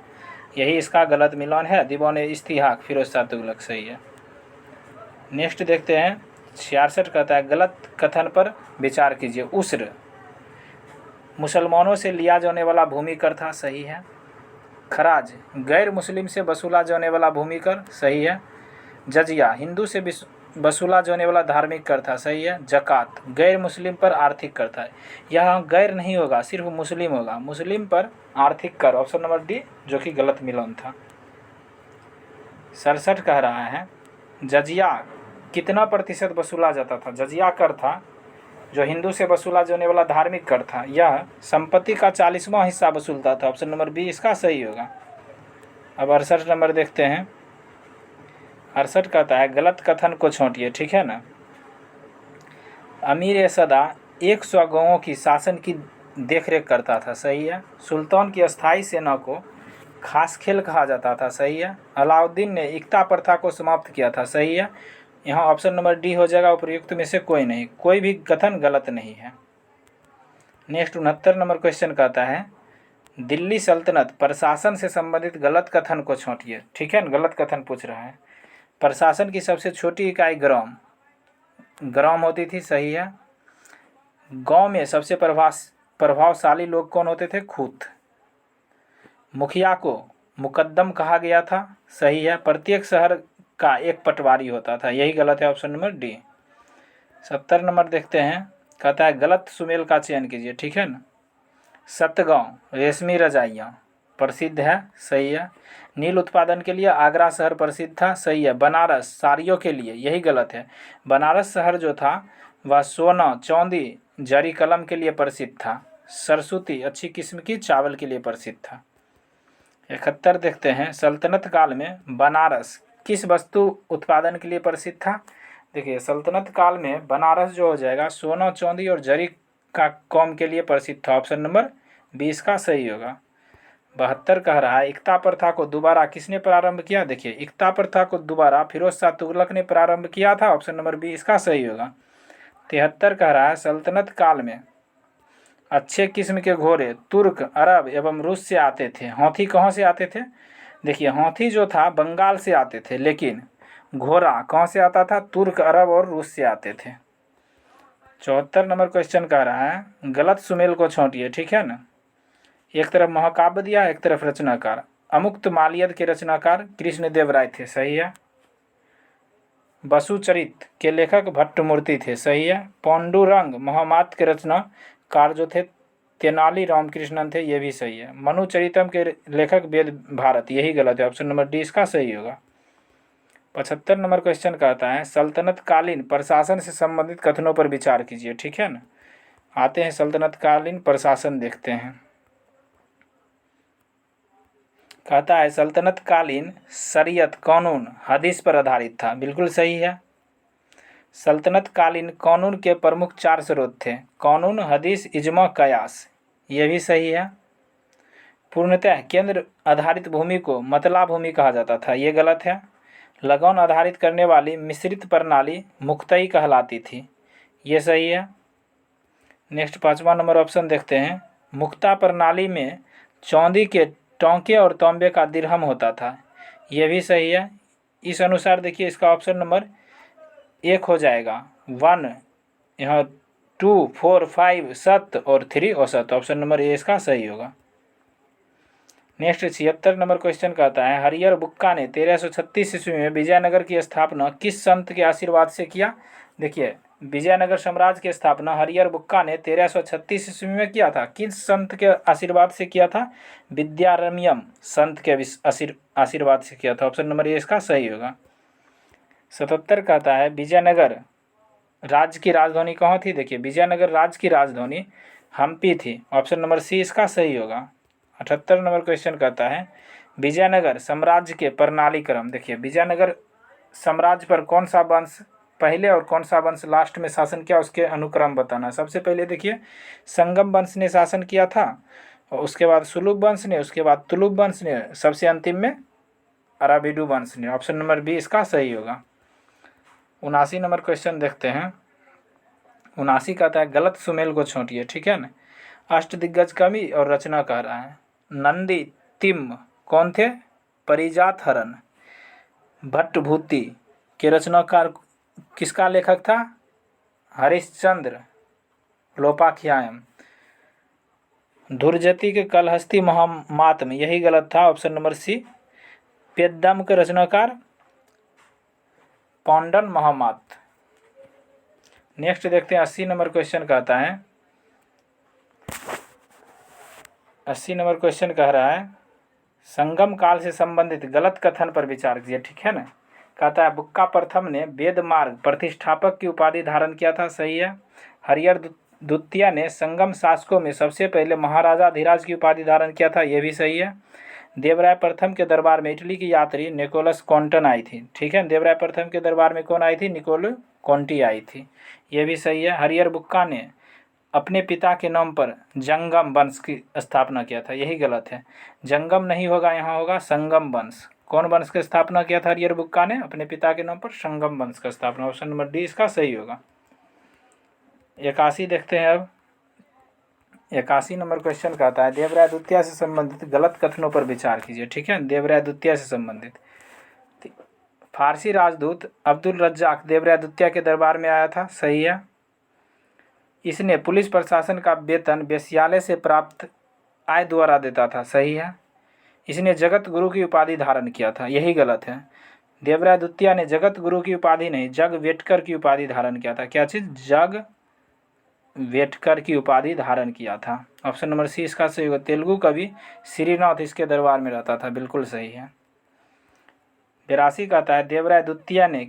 Speaker 1: यही इसका गलत मिलान है। दीवान ए इस्तिहाक फिरोज शाह तुगलक सही है। नेक्स्ट देखते हैं 66 कहता है गलत कथन पर विचार कीजिए। उस्र मुसलमानों से लिया जाने वाला भूमि कर था सही है, खराज गैर मुस्लिम से वसूला जाने वाला भूमि कर सही है, जजिया हिंदू से वसूला जाने वाला धार्मिक कर था सही है, जकात गैर मुस्लिम पर आर्थिक कर था। यहाँ गैर नहीं होगा, सिर्फ मुस्लिम होगा, मुस्लिम पर आर्थिक कर। ऑप्शन नंबर डी जो कि गलत मिलान था। 67 कह रहा है जजिया कितना प्रतिशत वसूला जाता था? जजिया कर था जो हिंदू से वसूला जाने वाला धार्मिक कर था, यह संपत्ति का 40वां हिस्सा वसूलता था। ऑप्शन नंबर बी इसका सही होगा। अब 68 नंबर देखते हैं। 68 कहता है गलत कथन को छोड़िए। ठीक है ना, अमीर ए सदा 100 गांवों की शासन की देखरेख करता था सही है, सुल्तान की अस्थाई सेना को खास खेल कहा जाता था सही है, अलाउद्दीन ने इक्ता प्रथा को समाप्त किया था सही है। यहाँ ऑप्शन नंबर डी हो जाएगा उपयुक्त में से कोई नहीं, कोई भी कथन गलत नहीं है। नेक्स्ट 69 नंबर क्वेश्चन कहता है दिल्ली सल्तनत प्रशासन से संबंधित गलत कथन को छोड़िए। ठीक है, गलत कथन पूछ रहा है। प्रशासन की सबसे छोटी इकाई ग्राम होती थी सही है, गांव में सबसे प्रभावशाली लोग कौन होते थे? खूत। मुखिया को मुकद्दम कहा गया था सही है, प्रत्येक शहर का एक पटवारी होता था, यही गलत है। Option number D. 70 नंबर देखते हैं, कहता है गलत सुमेल का चयन कीजिए। ठीक है ना, सतगांव रेशमी रजाइयाँ प्रसिद्ध है सही है, नील उत्पादन के लिए आगरा शहर प्रसिद्ध था सही है, बनारस साड़ियों के लिए, यही गलत है। बनारस शहर जो था वह सोना चांदी जरी कलम के लिए प्रसिद्ध था, सरस्वती अच्छी किस्म की चावल के लिए प्रसिद्ध था। 71 देखते हैं सल्तनत काल में बनारस किस वस्तु उत्पादन के लिए प्रसिद्ध था? देखिए सल्तनत काल में बनारस जो हो जाएगा सोना चांदी और जरी का काम के लिए प्रसिद्ध था। ऑप्शन नंबर 20 का सही होगा। 72 कह रहा है इक्ता प्रथा को दोबारा किसने प्रारंभ किया? देखिए इक्ता प्रथा को दोबारा फिरोज शाह तुगलक ने प्रारंभ किया था। ऑप्शन नंबर बी इसका सही होगा। 73 कह रहा है सल्तनत काल में अच्छे किस्म के घोड़े तुर्क अरब एवं रूस से आते थे। हाथी कहाँ से आते थे? देखिए हाथी जो था बंगाल से आते थे, लेकिन घोड़ा कहाँ से आता था? तुर्क अरब और रूस से आते थे। 74 नंबर क्वेश्चन कह रहा है गलत सुमेल को छोड़िए। ठीक है ना, एक तरफ महाकाव्य दिया एक तरफ रचनाकार। अमुक्त मालियद के रचनाकार कृष्णदेव राय थे सही है, वसुचरित के लेखक भट्टमूर्ति थे सही है, पांडुरंग महामात के रचनाकार जो थे तेनाली रामकृष्णन थे, ये भी सही है। मनुचरितम के लेखक वेद भारत, यही गलत है। ऑप्शन नंबर डी इसका सही होगा। 75 नंबर क्वेश्चन कहता है सल्तनत कालीन प्रशासन से संबंधित कथनों पर विचार कीजिए। ठीक है ना, आते हैं सल्तनत कालीन प्रशासन देखते हैं। कहता है सल्तनत कालीन शरीयत कानून हदीस पर आधारित था, बिल्कुल सही है। सल्तनत कालीन कानून के प्रमुख 4 स्रोत थे, कानून हदीस इजमा कयास, ये भी सही है। पूर्णतः केंद्र आधारित भूमि को मतला भूमि कहा जाता था, ये गलत है। लगान आधारित करने वाली मिश्रित प्रणाली मुक्तई कहलाती थी, ये सही है। नेक्स्ट 5वां नंबर ऑप्शन देखते हैं, मुक्ता प्रणाली में चांदी के टोंके और तांबे का दिरहम होता था, ये भी सही है। इस अनुसार देखिए इसका ऑप्शन नंबर एक हो जाएगा 1, यहाँ 2, 4, 5 सत और 3 औसत। ऑप्शन नंबर ए इसका सही होगा। नेक्स्ट 76 नंबर क्वेश्चन कहता है हरिहर बुक्का ने 1336 ईस्वी में विजयनगर की स्थापना किस संत के आशीर्वाद से किया। देखिए, विजयनगर साम्राज्य की स्थापना हरिहर बुक्का ने 1336 ईस्वी में किया था। किस संत के आशीर्वाद से किया था? विद्यारण्यम संत के आशीर्वाद से किया था। ऑप्शन नंबर ए इसका सही होगा। 77 कहता है विजयनगर राज्य की राजधानी कहाँ थी। देखिए, विजयनगर राज्य की राजधानी हम्पी थी। ऑप्शन नंबर सी इसका सही होगा। 78 नंबर क्वेश्चन कहता है विजयनगर साम्राज्य के प्रणाली क्रम। देखिए, विजयनगर साम्राज्य पर कौन सा वंश पहले और कौन सा वंश लास्ट में शासन किया, उसके अनुक्रम बताना। सबसे पहले देखिए, संगम वंश ने शासन किया था, और उसके बाद सुलुभ वंश ने, उसके बाद तुलुभ वंश ने, सबसे अंतिम में अराबिडु वंश ने। ऑप्शन नंबर बी इसका सही होगा। 79 नंबर क्वेश्चन देखते हैं। 79 कहता है गलत सुमेल को छोड़िए, ठीक है ना। अष्टदिग्गज कवि और रचना कह रहा है। नंदी तिम्म कौन थे? परिजात हरण। भट्टभूति के रचनाकार किसका लेखक था? हरिश्चंद्र लोपाख्यायम। धुरजती के कलहस्ती महामात्म, यही गलत था। Option number C. पेद्दम के रचनाकार पौंडन महामात। नेक्स्ट देखते हैं 80 नंबर क्वेश्चन कहता है 80 नंबर क्वेश्चन कह रहा है संगम काल से संबंधित गलत कथन पर विचार कीजिए, ठीक है ना। कहता है बुक्का प्रथम ने वेद मार्ग प्रतिष्ठापक की उपाधि धारण किया था। सही है। हरिहर द्वितीय ने संगम शासकों में सबसे पहले महाराजा धीराज की उपाधि धारण किया था। यह भी सही है। देवराय प्रथम के दरबार में इटली की यात्री निकोलस कॉन्टन आई थी, ठीक है। देवराय प्रथम के दरबार में कौन आई थी? निकोलो कॉन्टी आई थी। यह भी सही है। हरिहर बुक्का ने अपने पिता के नाम पर जंगम वंश की स्थापना किया था। यही गलत है। जंगम नहीं होगा, यहाँ होगा संगम वंश। कौन वंश की स्थापना किया था हरिहर बुक्का ने? अपने पिता के नाम पर संगम वंश का स्थापना। ऑप्शन नंबर डी इसका सही होगा। 81 देखते हैं अब। 81 नंबर क्वेश्चन कहता है देवराय द्वितीय से संबंधित गलत कथनों पर विचार कीजिए, ठीक है। देवराय द्वितीय से संबंधित फारसी राजदूत अब्दुल रज्जाक देवराय द्वितीय के दरबार में आया था। सही है। इसने पुलिस प्रशासन का वेतन वेश्यालय से प्राप्त आय द्वारा देता था। सही है। इसने जगत गुरु की उपाधि धारण किया था। यही गलत है। देवराय द्वितीय ने जगत गुरु की उपाधि नहीं, जग वेटकर की उपाधि धारण किया था। क्या चीज़? जग वेटकर की उपाधि धारण किया था। ऑप्शन नंबर सी इसका सही होगा। तेलुगु कवि श्रीनाथ इसके दरबार में रहता था। बिल्कुल सही है। 82 कहता है देवराय द्वितीय ने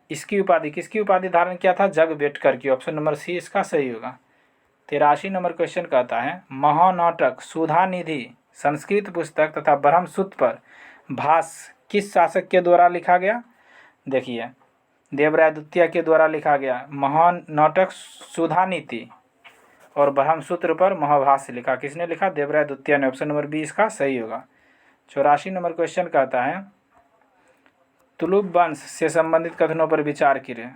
Speaker 1: इसकी उपाधि, किसकी उपाधि धारण किया था? जग वेटकर की। ऑप्शन नंबर सी इसका सही होगा। 83 नंबर क्वेश्चन कहता है महानाटक सुधा निधि संस्कृत पुस्तक तथा ब्रह्मसूत्र पर भाष्य किस शासक के द्वारा लिखा गया? देखिए, देवराय द्वितीय के द्वारा लिखा गया। महानाटक सुधा नीति और ब्रह्मसूत्र पर महाभाष्य लिखा किसने लिखा? देवराय द्वितीय ने। ऑप्शन नंबर बी इसका सही होगा। 84 नंबर क्वेश्चन कहता है तुलुभ वंश से संबंधित कथनों पर विचार कीजिए,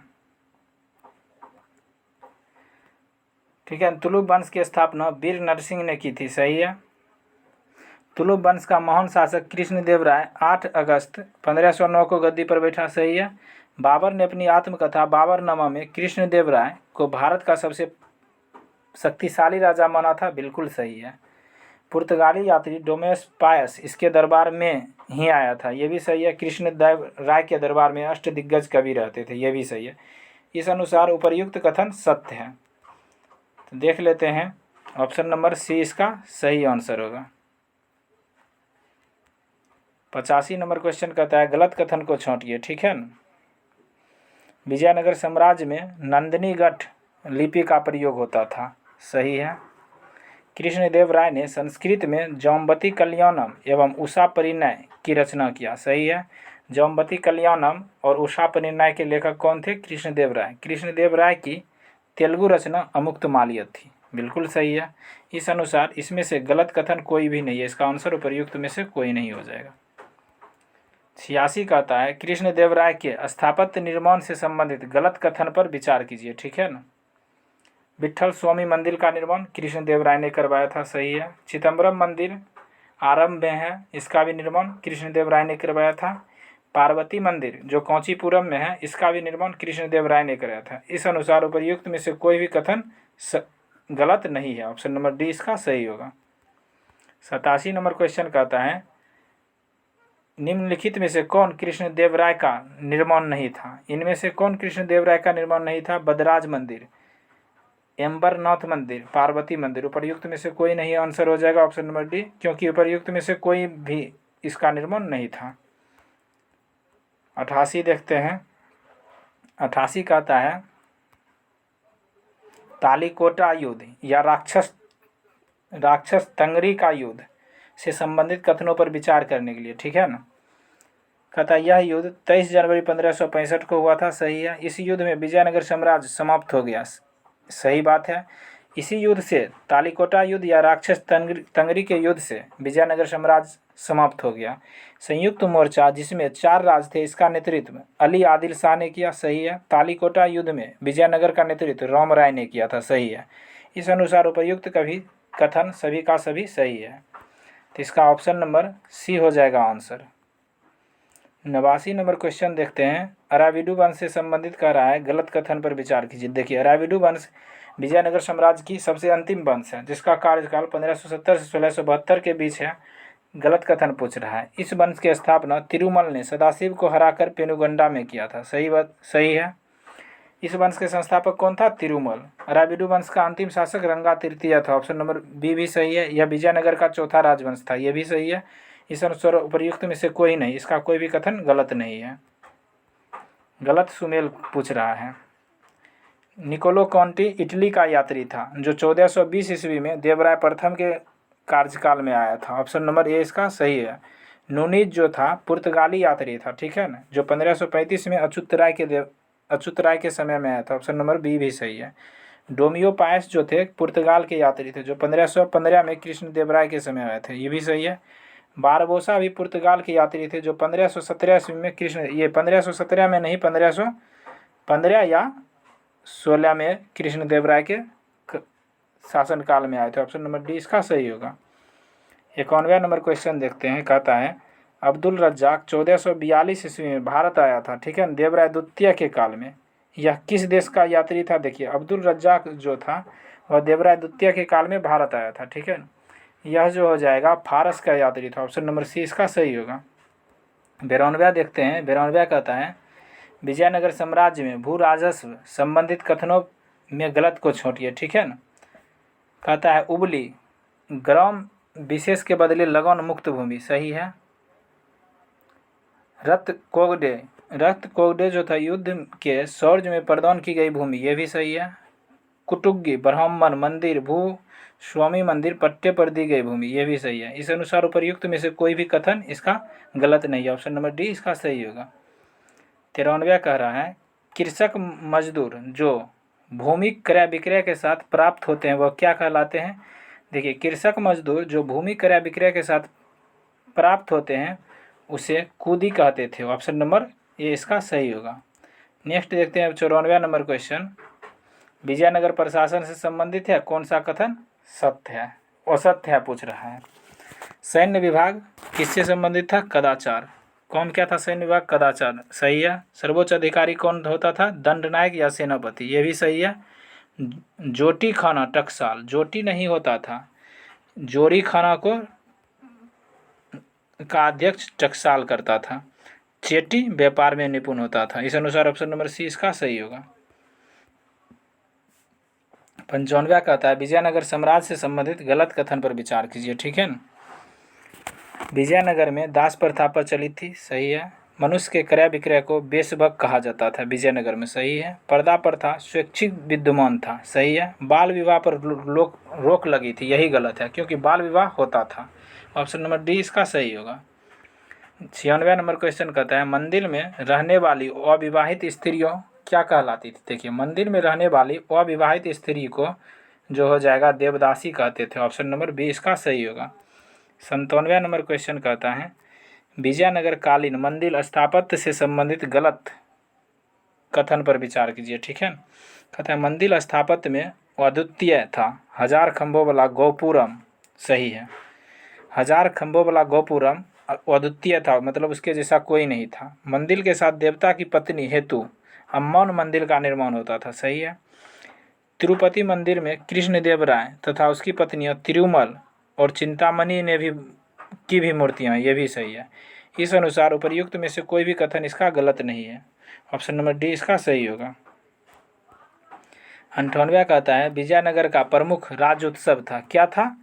Speaker 1: ठीक है। तुलुभ वंश की स्थापना वीर नरसिंह ने की थी। सही है। तुलुभ वंश का महान शासक कृष्णदेव राय 8 अगस्त 1509 को गद्दी पर बैठा। सही है। बाबर ने अपनी आत्मकथा बाबरनामा में कृष्णदेव राय को भारत का सबसे शक्तिशाली राजा माना था। बिल्कुल सही है। पुर्तगाली यात्री डोमेस पायस इसके दरबार में ही आया था। ये भी सही है। कृष्णदेव राय के दरबार में अष्टदिग्गज कवि रहते थे। ये भी सही है। इस अनुसार उपर्युक्त कथन सत्य है। तो देख लेते हैं। ऑप्शन नंबर सी इसका सही आंसर होगा। 85 नंबर क्वेश्चन कहता है गलत कथन को छांटिए, ठीक है ना। विजयनगर साम्राज्य में नंदिनीगढ़ लिपि का प्रयोग होता था। सही है। कृष्णदेव राय ने संस्कृत में जौमवती कल्याणम एवं उषा परिणय की रचना किया। सही है। जौमवती कल्याणम और उषा परिणय के लेखक कौन थे? कृष्णदेव राय। कृष्णदेव राय की तेलुगु रचना अमुक्तमाल्यद थी। बिल्कुल सही है। इस अनुसार इसमें से गलत कथन कोई भी नहीं है। इसका आंसर उपर्युक्त में से कोई नहीं हो जाएगा। 86 कहता है कृष्णदेव राय के स्थापत्य निर्माण से संबंधित गलत कथन पर विचार कीजिए, ठीक है ना। विट्ठल स्वामी मंदिर का निर्माण कृष्णदेव राय ने करवाया था। सही है। चिदम्बरम मंदिर आरंभ में है, इसका भी निर्माण कृष्णदेव राय ने करवाया था। पार्वती मंदिर जो कांचीपुरम में है, इसका भी निर्माण कृष्णदेव राय ने कराया था। इस अनुसार उपर्युक्त में से कोई भी कथन गलत नहीं है। ऑप्शन नंबर डी इसका सही होगा। 87 नंबर क्वेश्चन कहता है निम्नलिखित में से कौन कृष्णदेव राय का निर्माण नहीं था? इनमें से कौन कृष्णदेव राय का निर्माण नहीं था? बदराज मंदिर, एम्बरनाथ मंदिर, पार्वती मंदिर। उपर्युक्त में से कोई नहीं, आंसर हो जाएगा ऑप्शन नंबर डी, क्योंकि उपर्युक्त में से कोई भी इसका निर्माण नहीं था। 88 देखते हैं। 88 कहता है तालीकोटा युद्ध या राक्षस तंगरी का युद्ध से संबंधित कथनों पर विचार करने के लिए, ठीक है ना। कहता है यह युद्ध 23 जनवरी 1565 को हुआ था, सही है। इस युद्ध में विजयनगर साम्राज्य समाप्त हो गया, सही बात है। इसी युद्ध से तालीकोटा युद्ध या राक्षस तंगरी के युद्ध से विजयनगर साम्राज्य समाप्त हो गया। संयुक्त मोर्चा जिसमें 4 राज थे, इसका नेतृत्व अली आदिल शाह ने किया, सही है। तालीकोटा युद्ध में विजयनगर का नेतृत्व राम राय ने किया था, सही है। इस अनुसार उपर्युक्त कभी कथन सभी का सभी सही है, तो इसका ऑप्शन नंबर सी हो जाएगा आंसर। 89 नंबर क्वेश्चन देखते हैं। अराविडु वंश से संबंधित कह रहा है, गलत कथन पर विचार कीजिए। देखिए अराविडु वंश विजयनगर साम्राज्य की सबसे अंतिम वंश है, जिसका कार्यकाल 1570 से 1672 के बीच है। गलत कथन पूछ रहा है। इस वंश की स्थापना तिरुमल ने सदाशिव को हराकर पेनुगंडा में किया था, सही बात, सही है। इस वंश के संस्थापक कौन था? तिरुमल। अराविडु वंश का अंतिम शासक रंगा तृतीय था, ऑप्शन नंबर बी भी सही है। यह विजयनगर का चौथा राजवंश था, यह भी सही है। इस अनुसार उपर्युक्त में से कोई नहीं, इसका कोई भी कथन गलत नहीं है। गलत सुमेल पूछ रहा है। निकोलो कॉन्टी इटली का यात्री था, जो 1420 ईस्वी में देवराय प्रथम के कार्यकाल में आया था, ऑप्शन नंबर ए इसका सही है। नूनीज जो था पुर्तगाली यात्री था, ठीक है ना, जो 1535 में अच्युत राय के समय में आया था, ऑप्शन नंबर बी भी सही है। डोमियो पायस जो थे पुर्तगाल के यात्री थे, जो 1515 में कृष्णदेव राय के समय आए थे, ये भी सही है। बारबोसा भी पुर्तगाल के यात्री थे, जो 1517 ईस्वी में 1517 में नहीं, 1515 या 16 में कृष्णदेव राय के शासनकाल में आए थे, ऑप्शन नंबर डी इसका सही होगा। 91 नंबर क्वेश्चन देखते हैं। कहता है अब्दुल रज्जाक 1442 ईस्वी में भारत आया था, ठीक है, देवराय द्वितीय के काल में। यह किस देश का यात्री था? देखिए अब्दुल रज्जाक जो था वह देवराय द्वितीय के काल में भारत आया था, ठीक है। यह जो हो जाएगा फारस का यात्री था, ऑप्शन नंबर सी इसका सही होगा। 92 देखते हैं। 92 कहता है विजयनगर साम्राज्य में भू राजस्व संबंधित कथनों में गलत को छोड़िए, ठीक है ना। कहता है उबली ग्राम विशेष के बदले लगन मुक्त भूमि, सही है। रक्त कोगडे जो था युद्ध के शौर्य में प्रदान की गई भूमि, ये भी सही है। कुटुग्गी ब्राह्मण मंदिर भू स्वामी मंदिर पट्टे पर दी गई भूमि, ये भी सही है। इस अनुसार उपर्युक्त में से कोई भी कथन इसका गलत नहीं है, ऑप्शन नंबर डी इसका सही होगा। 93 कह रहा है कृषक मजदूर जो भूमि क्रय विक्रय के साथ प्राप्त होते हैं वह क्या कहलाते हैं? देखिए कृषक मजदूर जो भूमि क्रय विक्रय के साथ प्राप्त होते हैं उसे कूदी कहते थे, ऑप्शन नंबर ए इसका सही होगा। नेक्स्ट देखते हैं 94 नंबर क्वेश्चन। विजयनगर प्रशासन से संबंधित है, कौन सा कथन सत्य है, असत्य है पूछ रहा है। सैन्य विभाग किससे संबंधित था? कदाचार। कौन क्या था सैन्य विभाग? कदाचार, सही है। सर्वोच्च अधिकारी कौन होता था? दंडनायक या सेनापति, ये भी सही है। जोटी खाना टकसाल, जोटी नहीं होता था, जोरी खाना को का अध्यक्ष टकसाल करता था। चेटी व्यापार में निपुण होता था। इस अनुसार ऑप्शन नंबर सी इसका सही होगा। 95 कहता है विजयनगर साम्राज्य से संबंधित गलत कथन पर विचार कीजिए, ठीक है ना। विजयनगर में दास प्रथा प्रचलित थी, सही है। मनुष्य के क्रय विक्रय को बेशबक कहा जाता था विजयनगर में, सही है। पर्दा प्रथा स्वैच्छिक विद्यमान था, सही है। बाल विवाह पर रोक लगी थी, यही गलत है, क्योंकि बाल विवाह होता था, ऑप्शन नंबर डी इसका सही होगा। 96 नंबर क्वेश्चन कहता है मंदिर में रहने वाली अविवाहित स्त्रियों क्या कहलाती थी? देखिए मंदिर में रहने वाली अविवाहित स्त्री को जो हो जाएगा देवदासी कहते थे, ऑप्शन नंबर बी इसका सही होगा। 97 नंबर क्वेश्चन कहता है विजयनगर कालीन मंदिर स्थापत्य से संबंधित गलत कथन पर विचार कीजिए, ठीक है। कहता है मंदिर स्थापत्य में अद्वितीय था 1000 खंभों वाला गोपुरम, सही है। 1000 खंभों वाला गोपुरम अद्वितीय था, मतलब उसके जैसा कोई नहीं था। मंदिर के साथ देवता की पत्नी हेतु अम्मन मंदिर का निर्माण होता था, सही है। तिरुपति मंदिर में कृष्णदेव राय तथा उसकी पत्नियों तिरुमल और चिंतामणि ने भी की भी मूर्तियाँ, ये भी सही है। इस अनुसार उपर्युक्त में से कोई भी कथन इसका गलत नहीं है। ऑप्शन नंबर डी इसका सही होगा। 98वां कहता है विजयनगर का प्रमुख राज्य उत्सव था, क्या था?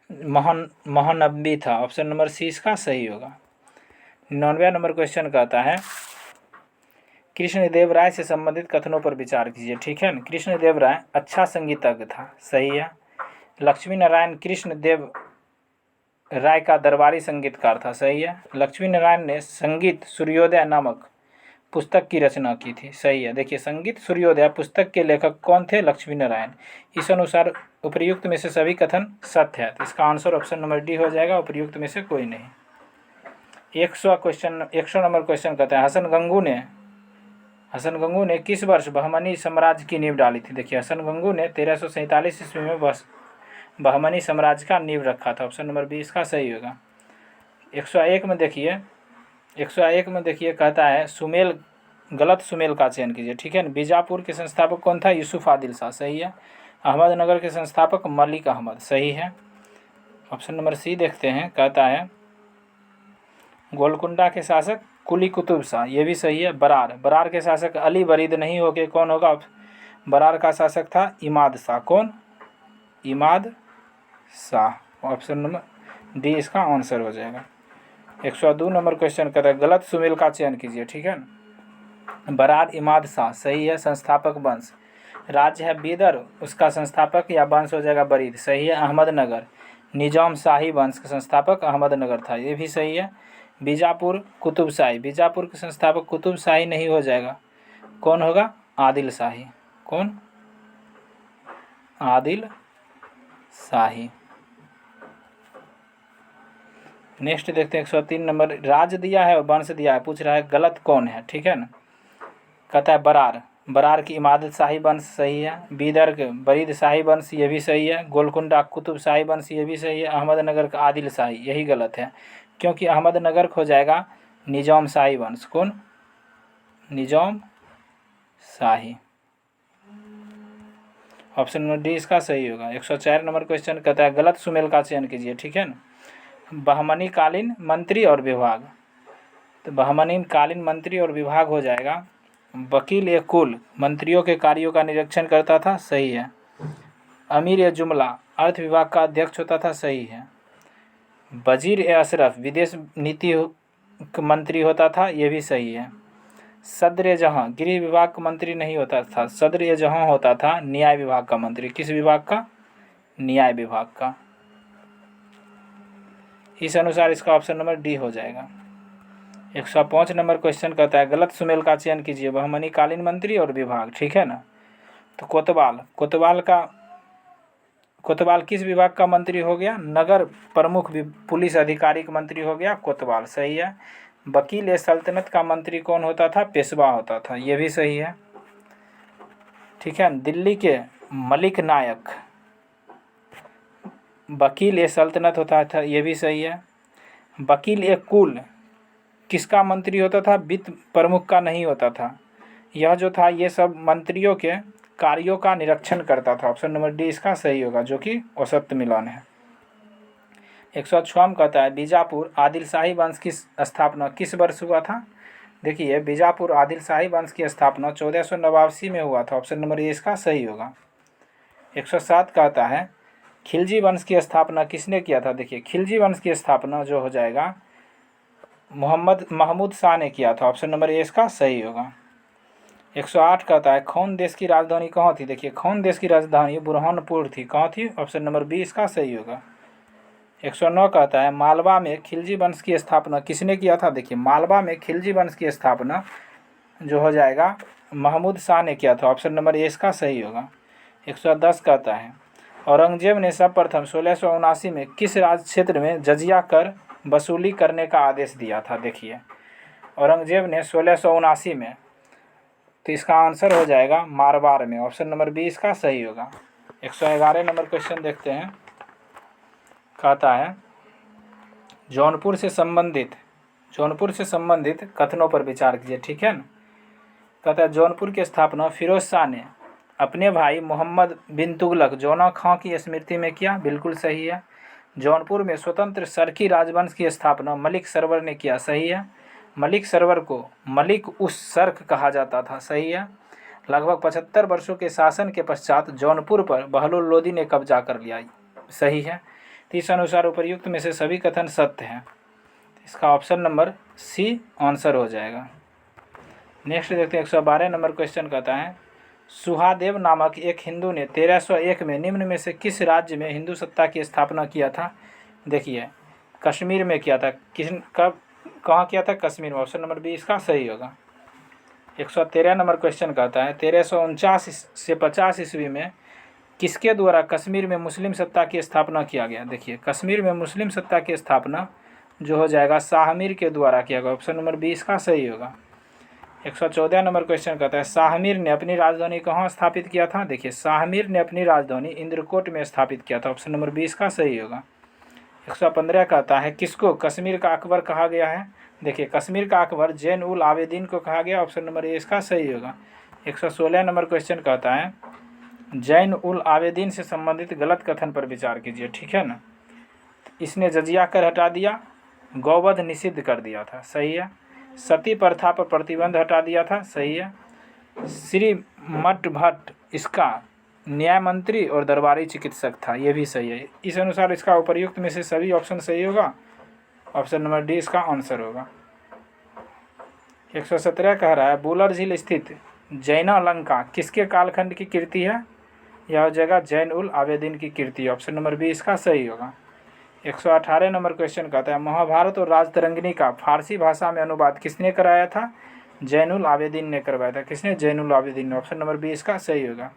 Speaker 1: महानवमी था। ऑप्शन नंबर सी इसका सही होगा। 99वां नंबर क्वेश्चन कहता है कृष्णदेव राय से संबंधित कथनों पर विचार कीजिए, ठीक है ना। कृष्णदेव राय अच्छा संगीतज्ञ था, सही है। लक्ष्मी नारायण कृष्णदेव राय का दरबारी संगीतकार था, सही है। लक्ष्मी नारायण ने संगीत सूर्योदय नामक पुस्तक की रचना की थी, सही है। देखिए संगीत सूर्योदय पुस्तक के लेखक कौन थे? लक्ष्मी नारायण। इस अनुसार उपर्युक्त में से सभी कथन सत्य है, तो इसका आंसर ऑप्शन नंबर डी हो जाएगा, उपर्युक्त में से कोई नहीं। 100 नंबर क्वेश्चन कहता है हसन गंगू ने किस वर्ष बहमनी साम्राज्य की नींव डाली थी? देखिए हसन गंगू ने 1347 ईस्वी में बहमनी साम्राज्य का नींव रखा था। ऑप्शन नंबर बी इसका सही होगा। 101 में देखिए 101 में देखिए कहता है सुमेल, गलत सुमेल का चयन कीजिए, ठीक है ना। बीजापुर के संस्थापक कौन था? यूसुफ आदिल शाह, सही है। अहमदनगर के संस्थापक मलिक अहमद, सही है। ऑप्शन नंबर सी देखते हैं, कहता है गोलकुंडा के शासक कुली कुतुब शाह, ये भी सही है। बरार के शासक अली बरीद नहीं होके कौन होगा? बरार का शासक था इमाद शाह, कौन? Imad Shah. Option number D इसका आंसर हो जाएगा। 102 नंबर क्वेश्चन कहता है गलत सुमेल का चयन कीजिए, ठीक है ना। बरार इमाद शाह, सही है। संस्थापक वंश, राज्य है बीदर, उसका संस्थापक या वंश हो जाएगा बरीद, सही है। अहमदनगर, निजाम शाही वंश का संस्थापक अहमदनगर था, ये भी सही है। बीजापुर कुतुब शाही, बीजापुर के संस्थापक कुतुब शाही नहीं हो जाएगा, कौन होगा? आदिल शाही, कौन? आदिल शाही। नेक्स्ट देखते हैं 103 नंबर, राज्य दिया है और वंश दिया है, पूछ रहा है गलत कौन है, ठीक है ना। कहता है बरार की इमादत शाही वंश, सही है। बीदर के बरीद शाही वंश, ये भी सही है। गोलकुंडा कुतुब शाही वंश, ये भी सही है। अहमदनगर का आदिल शाही, यही गलत है, क्योंकि अहमदनगर हो जाएगा निजाम शाही वंश, कौन? निजाम शाही। ऑप्शन नंबर डी इसका सही होगा। 104 नंबर क्वेश्चन कहता है गलत सुमेल का चयन कीजिए, ठीक है ना। बहमनी कालीन मंत्री और विभाग, तो बहमनी कालीन मंत्री और विभाग हो जाएगा वकील ए कुल मंत्रियों के कार्यों का निरीक्षण करता था, सही है। अमीर ए जुमला अर्थ विभाग का अध्यक्ष होता था, सही है। वजीर ए अशरफ विदेश नीति मंत्री होता था, ये भी सही है। सदर ए जहाँ गृह विभाग का मंत्री नहीं होता था, सदर ए जहाँ होता था न्याय विभाग का मंत्री, किस विभाग का? न्याय विभाग का। इस अनुसार इसका ऑप्शन नंबर डी हो जाएगा। 105 नंबर क्वेश्चन कहता है गलत सुमेल का चयन कीजिए, बहमनी कालीन मंत्री और विभाग, ठीक है ना। तो कोतवाल किस विभाग का मंत्री हो गया? नगर प्रमुख पुलिस अधिकारी का मंत्री हो गया कोतवाल, सही है। वकील ए सल्तनत का मंत्री कौन होता था? पेशवा होता था, ये भी सही है, ठीक है। दिल्ली के मलिक नायक वकील ए सल्तनत होता था, ये भी सही है। वकील ए कुल किसका मंत्री होता था? वित्त प्रमुख का नहीं होता था। यह जो था ये सब मंत्रियों के कार्यों का निरीक्षण करता था। ऑप्शन नंबर डी इसका सही होगा, जो कि असत्य मिलान है। 106 कहता है बीजापुर आदिल शाही वंश की स्थापना किस वर्ष हुआ था? देखिए बीजापुर आदिल शाही वंश की स्थापना 1489 में हुआ था। ऑप्शन नंबर ए इसका सही होगा। 107 कहता है खिलजी वंश की स्थापना किसने किया था? देखिए खिलजी वंश की स्थापना जो हो जाएगा महमूद शाह ने किया था। ऑप्शन नंबर ए इसका सही होगा। 108 कहता है खौन देश की राजधानी कहाँ थी? देखिए खौन देश की राजधानी बुरहानपुर थी, कहाँ थी? ऑप्शन नंबर बी इसका सही होगा। 109 कहता है मालवा में खिलजी वंश की स्थापना किसने किया था? देखिए मालवा में खिलजी वंश की स्थापना जो हो जाएगा महमूद शाह ने किया था। ऑप्शन नंबर ए इसका सही होगा। 110 कहता है औरंगजेब ने सर्वप्रथम 1679 में किस राज्य क्षेत्र में जजिया कर वसूली करने का आदेश दिया था? देखिए औरंगजेब ने 1679 में, तो इसका आंसर हो जाएगा मारवाड़ में। ऑप्शन नंबर बी इसका सही होगा। 111 नंबर क्वेश्चन देखते हैं, कहता है जौनपुर से संबंधित कथनों पर विचार कीजिए, ठीक है ना। कहता है जौनपुर की स्थापना फिरोज शाह ने अपने भाई मोहम्मद बिन तुगलक जौना खां की स्मृति में किया, बिल्कुल सही है। जौनपुर में स्वतंत्र सरकी राजवंश की स्थापना मलिक सरवर ने किया, सही है। मलिक सरवर को मलिक उस सर्क कहा जाता था, सही है। लगभग 75 वर्षों के शासन के पश्चात जौनपुर पर बहलोल लोदी ने कब्जा कर लिया, सही है। तो इस अनुसार उपर्युक्त में से सभी कथन सत्य हैं। इसका ऑप्शन नंबर सी आंसर हो जाएगा। नेक्स्ट देखते हैं 112 नंबर क्वेश्चन कहता है सुहादेव नामक एक हिंदू ने 1301 में निम्न में से किस राज्य में हिंदू सत्ता की स्थापना किया था। देखिए कश्मीर में किया था। कहाँ किया था? कश्मीर में। ऑप्शन नंबर बी इसका सही होगा। 113 नंबर क्वेश्चन कहता है 1349 से 50 ईस्वी में किसके द्वारा कश्मीर में मुस्लिम सत्ता की स्थापना किया गया। देखिए कश्मीर में मुस्लिम सत्ता की स्थापना जो हो जाएगा शाहमीर के द्वारा किया गया। ऑप्शन नंबर बी इसका सही होगा। 114 नंबर क्वेश्चन कहता है शाहमीर ने अपनी राजधानी कहाँ स्थापित किया था। देखिए शाहमीर ने अपनी राजधानी इंद्रकोट में स्थापित किया था। ऑप्शन नंबर बी इसका सही होगा। 115 कहता है किसको कश्मीर का अकबर कहा गया है। देखिए कश्मीर का अकबर जैन उल आवेदीन को कहा गया। ऑप्शन नंबर ए इसका सही होगा। 116 नंबर क्वेश्चन कहता है जैन उल आवेदीन से संबंधित गलत कथन पर विचार कीजिए, ठीक है ना। इसने जजिया कर हटा दिया, गौवध निषिद्ध कर दिया था, सही है। सती प्रथा पर प्रतिबंध हटा दिया था, सही है। श्री मठ भट्ट इसका न्याय मंत्री और दरबारी चिकित्सक था, ये भी सही है। इस अनुसार इसका उपर्युक्त में से सभी ऑप्शन सही होगा। ऑप्शन नंबर डी इसका आंसर होगा। 117 कह रहा है बुलर झील स्थित जैना लंका किसके कालखंड की कीर्ति है। यह जगह जैन उल आवेदीन की कीर्ति है। ऑप्शन नंबर बी इसका सही होगा। 118 नंबर क्वेश्चन कहता है महाभारत और राजतरंगिणी का फारसी भाषा में अनुवाद किसने कराया था। जैन उल आवेदीन ने करवाया था। किसने? जैन उल आवेदीन ने। ऑप्शन नंबर बी इसका सही होगा।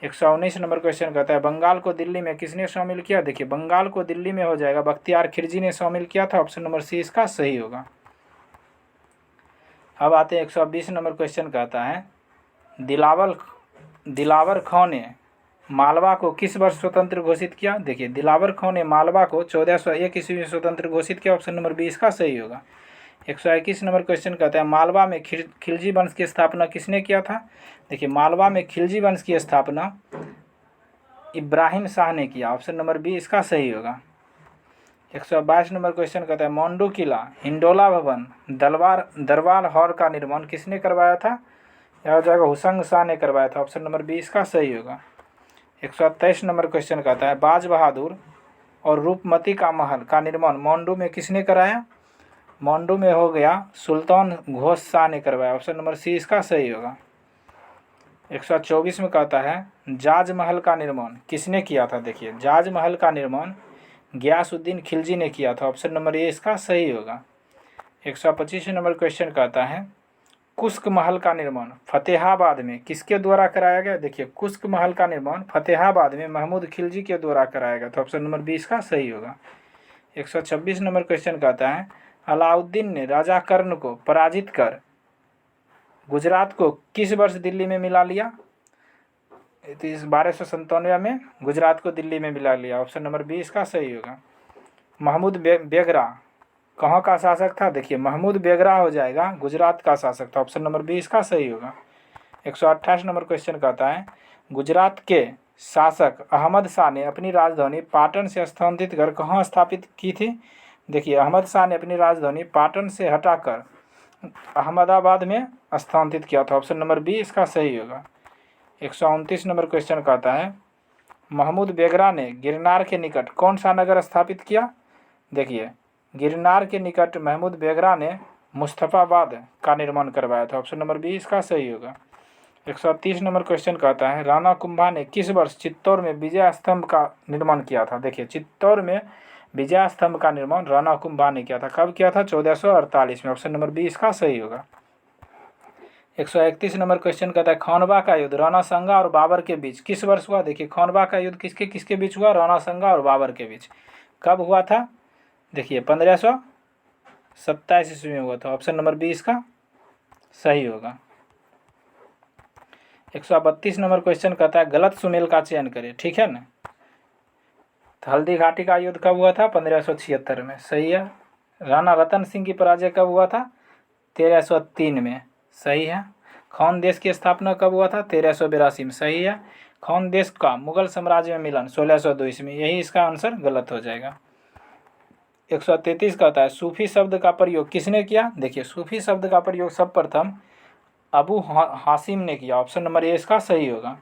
Speaker 1: 119 नंबर क्वेश्चन कहता है बंगाल को दिल्ली में किसने शामिल किया। देखिए बंगाल को दिल्ली में हो जाएगा बख्तियार खिलजी ने शामिल किया था। ऑप्शन नंबर सी इसका सही होगा। अब आते हैं 120 नंबर क्वेश्चन कहता है दिलावर खां ने मालवा को किस वर्ष स्वतंत्र घोषित किया। देखिए दिलावर खां ने मालवा को 1401 ईस्वी में स्वतंत्र घोषित किया। ऑप्शन नंबर बी इसका सही होगा। 121 नंबर क्वेश्चन कहता है मालवा में खिलजी वंश की स्थापना किसने किया था। देखिए मालवा में खिलजी वंश की स्थापना इब्राहिम शाह ने किया। ऑप्शन नंबर बी इसका सही होगा। 122 नंबर क्वेश्चन कहता है मोंडू किला, हिंडोला भवन, दरबार हॉल का निर्माण किसने करवाया था। यह हो जाएगा हुसंग शाह ने करवाया था। ऑप्शन नंबर बी इसका सही होगा। 123 नंबर क्वेश्चन कहता है बाज बहादुर और रूपमती का महल का निर्माण मोंडू में किसने कराया। मोंडू में हो गया सुल्तान घोष शाह ने करवाया। ऑप्शन नंबर सी इसका सही होगा। 124 में कहता है जाज महल का निर्माण किसने किया था। देखिए जाज महल का निर्माण गियासुद्दीन खिलजी ने किया था। ऑप्शन नंबर ए इसका सही होगा। 125 नंबर क्वेश्चन कहता है कुस्क महल का निर्माण फतेहाबाद में किसके द्वारा कराया गया। देखिए कुस्क महल का निर्माण फतेहाबाद में महमूद खिलजी के द्वारा कराया गया था। ऑप्शन नंबर बी इसका सही होगा। 126 नंबर क्वेश्चन कहता है अलाउद्दीन ने राजा कर्ण को पराजित कर गुजरात को किस वर्ष दिल्ली में मिला लिया। 1297 में गुजरात को दिल्ली में मिला लिया। ऑप्शन नंबर बी इसका सही होगा। महमूद बेगरा कहाँ का शासक था। देखिए महमूद बेगरा हो जाएगा गुजरात का शासक था। ऑप्शन नंबर बी इसका सही होगा। 128 नंबर क्वेश्चन कहता है गुजरात के शासक अहमद शाह ने अपनी राजधानी पाटन से स्थानांतरित कर कहाँ स्थापित की थी। देखिए अहमद शाह ने अपनी राजधानी पाटन से हटाकर अहमदाबाद में स्थानांतरित किया था। ऑप्शन नंबर बी इसका सही होगा। 129 नंबर क्वेश्चन कहता है महमूद बेगरा ने गिरनार के निकट कौन सा नगर स्थापित किया। देखिए गिरनार के निकट महमूद बेगरा ने मुस्तफ़ाबाद का निर्माण करवाया था। ऑप्शन नंबर बी इसका सही होगा। 130 नंबर क्वेश्चन कहता है राणा कुंभा ने किस वर्ष चित्तौड़ में विजय स्तंभ का निर्माण किया था। देखिए चित्तौड़ में विजय स्तंभ का निर्माण राणा कुंभा ने किया था। कब किया था? 1448 में। ऑप्शन नंबर बी इसका सही होगा। 131 नंबर क्वेश्चन कहता है खानवा का युद्ध राणा सांगा और बाबर के बीच किस वर्ष हुआ। देखिए खानवा का युद्ध किसके किसके बीच हुआ। राणा सांगा और बाबर के बीच। कब हुआ था? देखिए 1527 ईस्वी में हुआ था। ऑप्शन नंबर बी इसका सही होगा। 132 नंबर क्वेश्चन कहता है गलत सुमेल का चयन करें, ठीक है ना। तो हल्दी घाटी का युद्ध कब हुआ था? 1576 में, सही है। राणा रतन सिंह की पराजय कब हुआ था? 1303 में, सही है। खौन देश की स्थापना कब हुआ था? 1382 में, सही है। खौन देश का मुगल साम्राज्य में मिलन? 1602 ईस्वी में, यही इसका आंसर गलत हो जाएगा। 133 कहता है सूफी शब्द का प्रयोग किसने किया? देखिए सूफी शब्द का प्रयोग सर्वप्रथम अबू हासिम ने किया, ऑप्शन नंबर ए इसका सही होगा।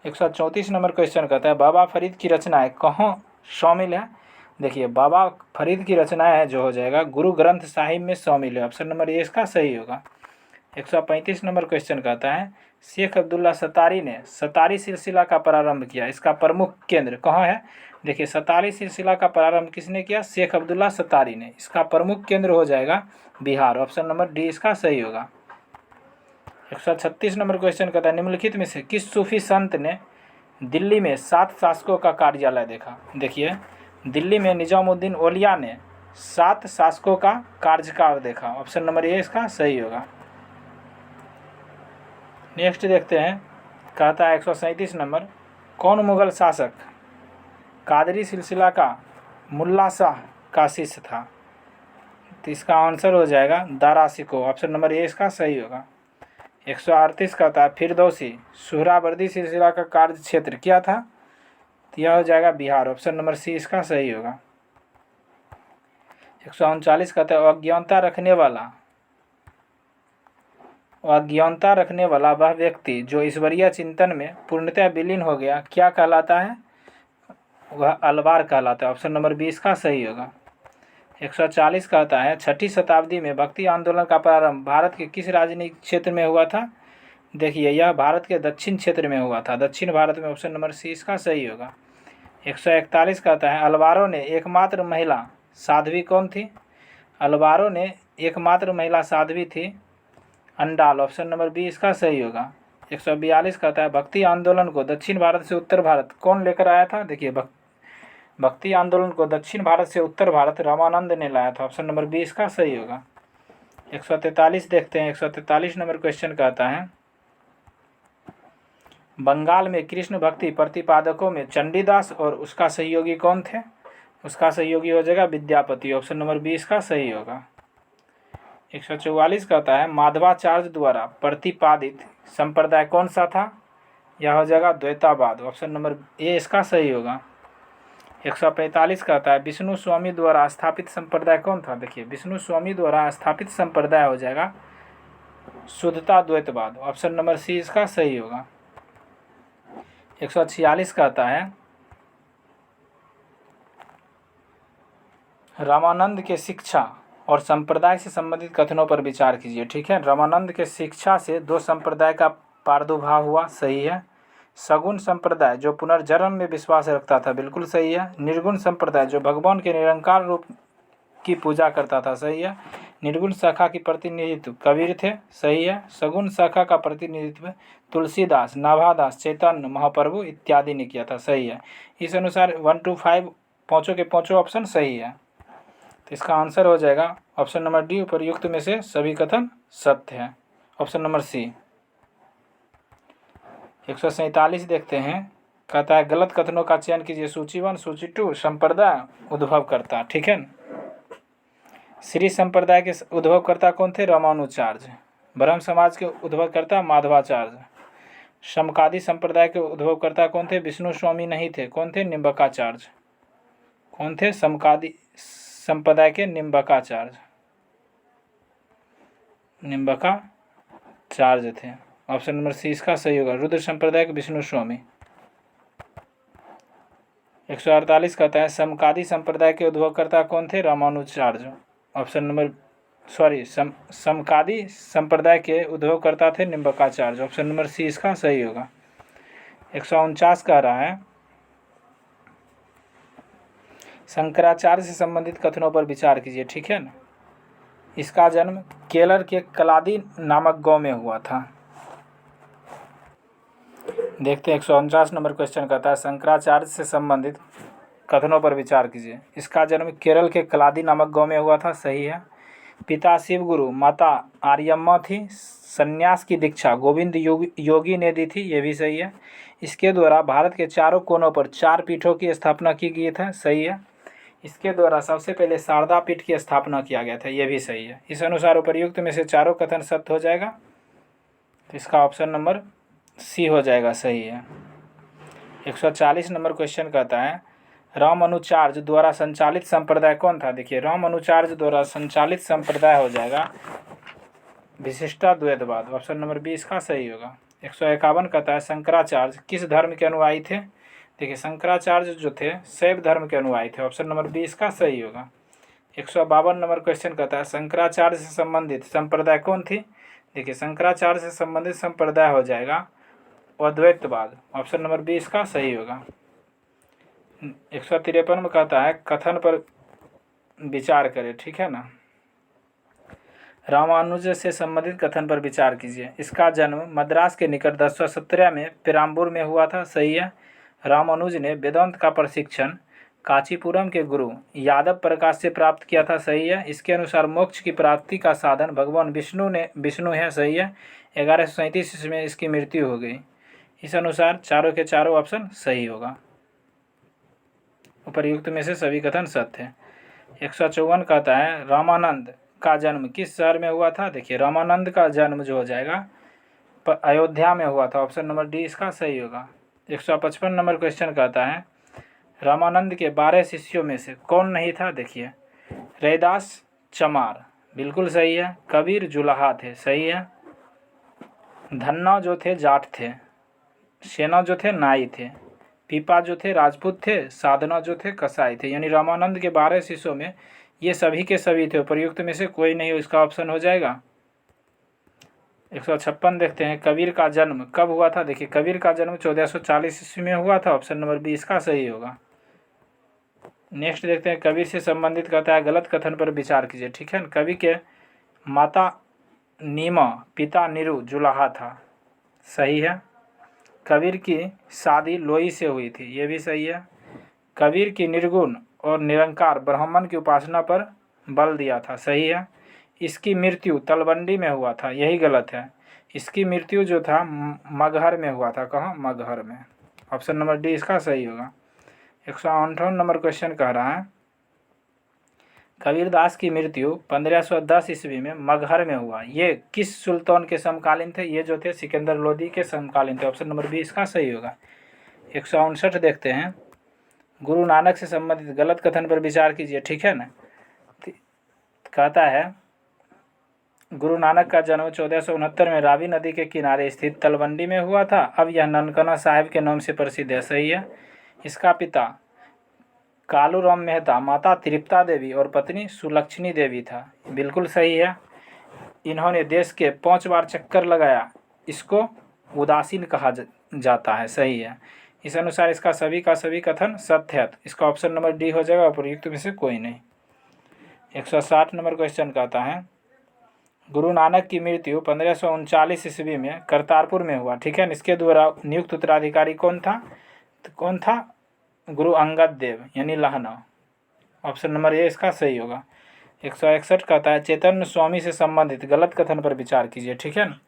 Speaker 1: 134 नंबर क्वेश्चन कहता है बाबा फरीद की रचनाएं कहाँ शामिल है? देखिए बाबा फरीद की रचनाएं है जो हो जाएगा गुरु ग्रंथ साहिब में शामिल है, ऑप्शन नंबर ए इसका सही होगा। 135 नंबर क्वेश्चन कहता है शेख अब्दुल्ला सतारी ने सतारी सिलसिला का प्रारंभ किया, इसका प्रमुख केंद्र कहाँ है? देखिए सतारी सिलसिला का प्रारंभ किसने किया? शेख अब्दुल्ला सतारी ने, इसका प्रमुख केंद्र हो जाएगा बिहार, ऑप्शन नंबर डी इसका सही होगा। 136 नंबर क्वेश्चन कहता है निम्नलिखित में से किस सूफी संत ने दिल्ली में 7 शासकों का कार्यालय देखा? देखिए दिल्ली में निजामुद्दीन औलिया ने 7 शासकों का कार्यकाल देखा, ऑप्शन नंबर ए इसका सही होगा। नेक्स्ट देखते हैं, कहता है 137 नंबर कौन मुगल शासक कादरी सिलसिला का मुल्ला शाह का शिष्य था? तो इसका आंसर हो जाएगा Dara Shikoh, option number A इसका सही होगा। 138 कहता है फिरदौसी सुहरावर्दी सिलसिला का कार्य क्षेत्र क्या था? तो यह हो जाएगा बिहार, ऑप्शन नंबर सी इसका सही होगा। 139 कहता है अज्ञानता रखने वाला वह व्यक्ति जो ईश्वरीय चिंतन में पूर्णतः विलीन हो गया क्या कहलाता है? वह अलवार कहलाता है, ऑप्शन नंबर बी इसका सही होगा। 140 कहता है 6ठी शताब्दी में भक्ति आंदोलन का प्रारंभ भारत के किस राजनीतिक क्षेत्र में हुआ था? देखिए यह भारत के दक्षिण क्षेत्र में हुआ था, दक्षिण भारत में, ऑप्शन नंबर सी इसका सही होगा। 141 कहता है अलवारों ने एकमात्र महिला साध्वी कौन थी? अलवारों ने एकमात्र महिला साध्वी थी अंडाल, ऑप्शन नंबर बी इसका सही होगा। 142 कहता है भक्ति आंदोलन को दक्षिण भारत से उत्तर भारत कौन लेकर आया था? देखिए भक्ति आंदोलन को दक्षिण भारत से उत्तर भारत रामानंद ने लाया था, ऑप्शन नंबर बी इसका सही होगा। 143 देखते हैं, 143 नंबर क्वेश्चन कहता है बंगाल में कृष्ण भक्ति प्रतिपादकों में चंडीदास और उसका सहयोगी कौन थे? उसका सहयोगी हो जाएगा विद्यापति, ऑप्शन नंबर बी इसका सही होगा। 144 कहता है माधवाचार्य द्वारा प्रतिपादित संप्रदाय कौन सा था? यह हो जाएगा द्वैतावाद, ऑप्शन नंबर ए इसका सही होगा। 145 कहता है विष्णु स्वामी द्वारा स्थापित संप्रदाय कौन था? देखिए विष्णु स्वामी द्वारा स्थापित संप्रदाय हो जाएगा शुद्धता द्वैतवाद, ऑप्शन नंबर सी इसका सही होगा। 146 कहता है रामानंद के शिक्षा और संप्रदाय से संबंधित कथनों पर विचार कीजिए, ठीक है। रामानंद के शिक्षा से 2 संप्रदाय का प्रादुर्भाव हुआ, सही है। सगुण संप्रदाय जो पुनर्जन्म में विश्वास रखता था, बिल्कुल सही है। निर्गुण संप्रदाय जो भगवान के निरंकार रूप की पूजा करता था, सही है। निर्गुण शाखा की प्रतिनिधित्व कबीर थे, सही है। सगुण शाखा का प्रतिनिधित्व तुलसीदास, नाभादास, चैतन्य महाप्रभु इत्यादि ने किया था, सही है। इस अनुसार 1 to 5 पाँचों के पाँचों ऑप्शन सही है। तो इसका आंसर हो जाएगा ऑप्शन नंबर डी, उपर्युक्त में से सभी कथन सत्य है, ऑप्शन नंबर सी। 147 देखते हैं, कहता है गलत कथनों का चयन कीजिए। सूची 1, सूची 2 संप्रदाय उद्भवकर्ता, ठीक है। श्री संप्रदाय के उद्भवकर्ता कौन थे? रामानुजाचार्य। ब्रह्म समाज के उद्भवकर्ता माधवाचार्य। समकादी संप्रदाय के उद्भवकर्ता कौन थे? विष्णु स्वामी नहीं थे, कौन थे? निम्बकाचार्य। कौन थे? समकादी संप्रदाय के निम्बकाचार्य थे, ऑप्शन नंबर सी इसका सही होगा। रुद्र संप्रदाय के विष्णु स्वामी। 148 कहता है समकादी संप्रदाय के उद्भवकर्ता कौन थे? रामानुजाचार्य, ऑप्शन नंबर समकादी संप्रदाय के उद्भवकर्ता थे निम्बकाचार्य, ऑप्शन नंबर सी इसका सही होगा। 149 कह रहा है शंकराचार्य से संबंधित कथनों पर विचार कीजिए, ठीक है ना। इसका जन्म केरल के कलादी नामक गांव में हुआ था। देखते हैं 149 नंबर क्वेश्चन कहता है शंकराचार्य से संबंधित कथनों पर विचार कीजिए। इसका जन्म केरल के कलादी नामक गांव में हुआ था, सही है। पिता शिव गुरु, माता आर्यम्मा थी। संन्यास की दीक्षा गोविंद योगी ने दी थी, ये भी सही है। इसके द्वारा भारत के चारों कोनों पर 4 पीठों की स्थापना की गई था, सही है। इसके द्वारा सबसे पहले शारदा पीठ की स्थापना किया गया था, ये भी सही है। इस अनुसार उपर्युक्त में से चारों कथन सत्य हो जाएगा, तो इसका ऑप्शन नंबर सी हो जाएगा, सही है। 140 नंबर क्वेश्चन कहता है रामानुचार्य द्वारा संचालित संप्रदाय कौन था। देखिए रामानुचार्य द्वारा संचालित संप्रदाय हो जाएगा विशिष्टाद्वैतवाद, ऑप्शन नंबर बी इसका सही होगा। 151 कहता है शंकराचार्य किस धर्म के अनुयायी थे। देखिए शंकराचार्य जो थे शैव धर्म के अनुयायी थे, ऑप्शन नंबर बी इसका सही होगा। 152 नंबर क्वेश्चन कहता है शंकराचार्य से संबंधित संप्रदाय कौन थी। देखिए शंकराचार्य से संबंधित संप्रदाय हो जाएगा अद्वैतवाद, ऑप्शन नंबर बी इसका सही होगा। 153 में कहता है कथन पर विचार करें, ठीक है ना। रामानुज से संबंधित कथन पर विचार कीजिए। इसका जन्म मद्रास के निकट 1017 में पेराम्बूर में हुआ था, सही है। रामानुज ने वेदांत का प्रशिक्षण कांचीपुरम के गुरु यादव प्रकाश से प्राप्त किया था, सही है। इसके अनुसार मोक्ष की प्राप्ति का साधन भगवान विष्णु है, सही है। 1137 ईस्वी में इसकी मृत्यु हो गई। इस अनुसार चारों के चारों ऑप्शन सही होगा। उपर्युक्त में से सभी कथन सत्य है। 154 कहता है रामानंद का जन्म किस शहर में हुआ था। देखिए रामानंद का जन्म जो हो जाएगा अयोध्या में हुआ था, ऑप्शन नंबर डी इसका सही होगा। 155 नंबर क्वेश्चन कहता है रामानंद के 12 शिष्यों में से कौन नहीं था। देखिए रैदास चमार, बिल्कुल सही है। कबीर जुलाहा थे, सही है। धन्ना जो थे जाट थे, सेना जो थे नाई थे, पीपा जो थे राजपूत थे, साधना जो थे कसाई थे। यानी रामानंद के 12 शिष्यों में ये सभी के सभी थे, प्रयुक्त में से कोई नहीं हो, इसका ऑप्शन हो जाएगा। 156 देखते हैं कबीर का जन्म कब हुआ था। देखिए कबीर का जन्म 1440 ईस्वी में हुआ था, ऑप्शन नंबर बी इसका सही होगा। नेक्स्ट देखते हैं कबीर से संबंधित कहता है गलत कथन पर विचार कीजिए, ठीक है। कवि के माता नीमा पिता निरु जुलाहा था, सही है। कबीर की शादी लोई से हुई थी, ये भी सही है। कबीर की निर्गुण और निरंकार ब्राह्मण की उपासना पर बल दिया था, सही है। इसकी मृत्यु तलवंडी में हुआ था, यही गलत है। इसकी मृत्यु जो था मगहर में हुआ था, कहाँ, मगहर में, ऑप्शन नंबर डी इसका सही होगा। 158 नंबर क्वेश्चन कह रहा है कबीरदास की मृत्यु 1510 ईस्वी में मगहर में हुआ, ये किस सुल्तान के समकालीन थे। ये जो थे सिकंदर लोदी के समकालीन थे, ऑप्शन नंबर बी इसका सही होगा। 159 देखते हैं गुरु नानक से संबंधित गलत कथन पर विचार कीजिए, ठीक है ना। कहता है गुरु नानक का जन्म 1469 में रावी नदी के किनारे स्थित तलवंडी में हुआ था। अब यह ननकाना साहिब के नाम से प्रसिद्ध है, सही है। इसका पिता कालूराम मेहता, माता त्रिप्ता देवी और पत्नी सुलक्षणी देवी था, बिल्कुल सही है। इन्होंने देश के 5 बार चक्कर लगाया, इसको उदासीन कहा जाता है, सही है। इस अनुसार इसका सभी का सभी कथन सत्य है, इसका ऑप्शन नंबर डी हो जाएगा, उपयुक्त में से कोई नहीं। 160 नंबर क्वेश्चन कहता है गुरु नानक की मृत्यु 1539 ईस्वी में करतारपुर में हुआ, ठीक है। इसके द्वारा नियुक्त उत्तराधिकारी कौन था, तो कौन था, गुरु अंगद देव यानी लहना, ऑप्शन नंबर ए इसका सही होगा। 161 कहता है चैतन्य स्वामी से संबंधित गलत कथन पर विचार कीजिए, ठीक है ना।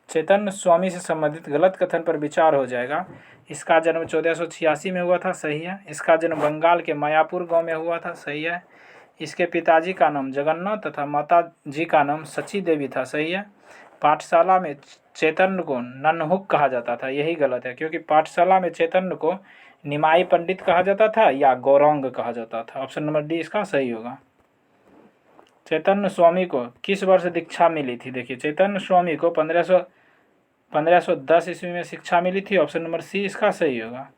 Speaker 1: चैतन्य स्वामी से संबंधित गलत कथन पर विचार हो जाएगा। इसका जन्म 1486 में हुआ था, सही है। इसका जन्म बंगाल के मायापुर गांव में हुआ था, सही है। इसके पिताजी का नाम जगन्नाथ तथा माता जी का नाम सची देवी था, सही है। पाठशाला में चैतन्य को नन्हुक कहा जाता था, यही गलत है, क्योंकि पाठशाला में चैतन्य को निमाई पंडित कहा जाता था या गौरांग कहा जाता था, ऑप्शन नंबर डी इसका सही होगा। चैतन्य स्वामी को किस वर्ष दीक्षा मिली थी। देखिए चैतन्य स्वामी को 1510 ईस्वी में शिक्षा मिली थी, ऑप्शन नंबर सी इसका सही होगा।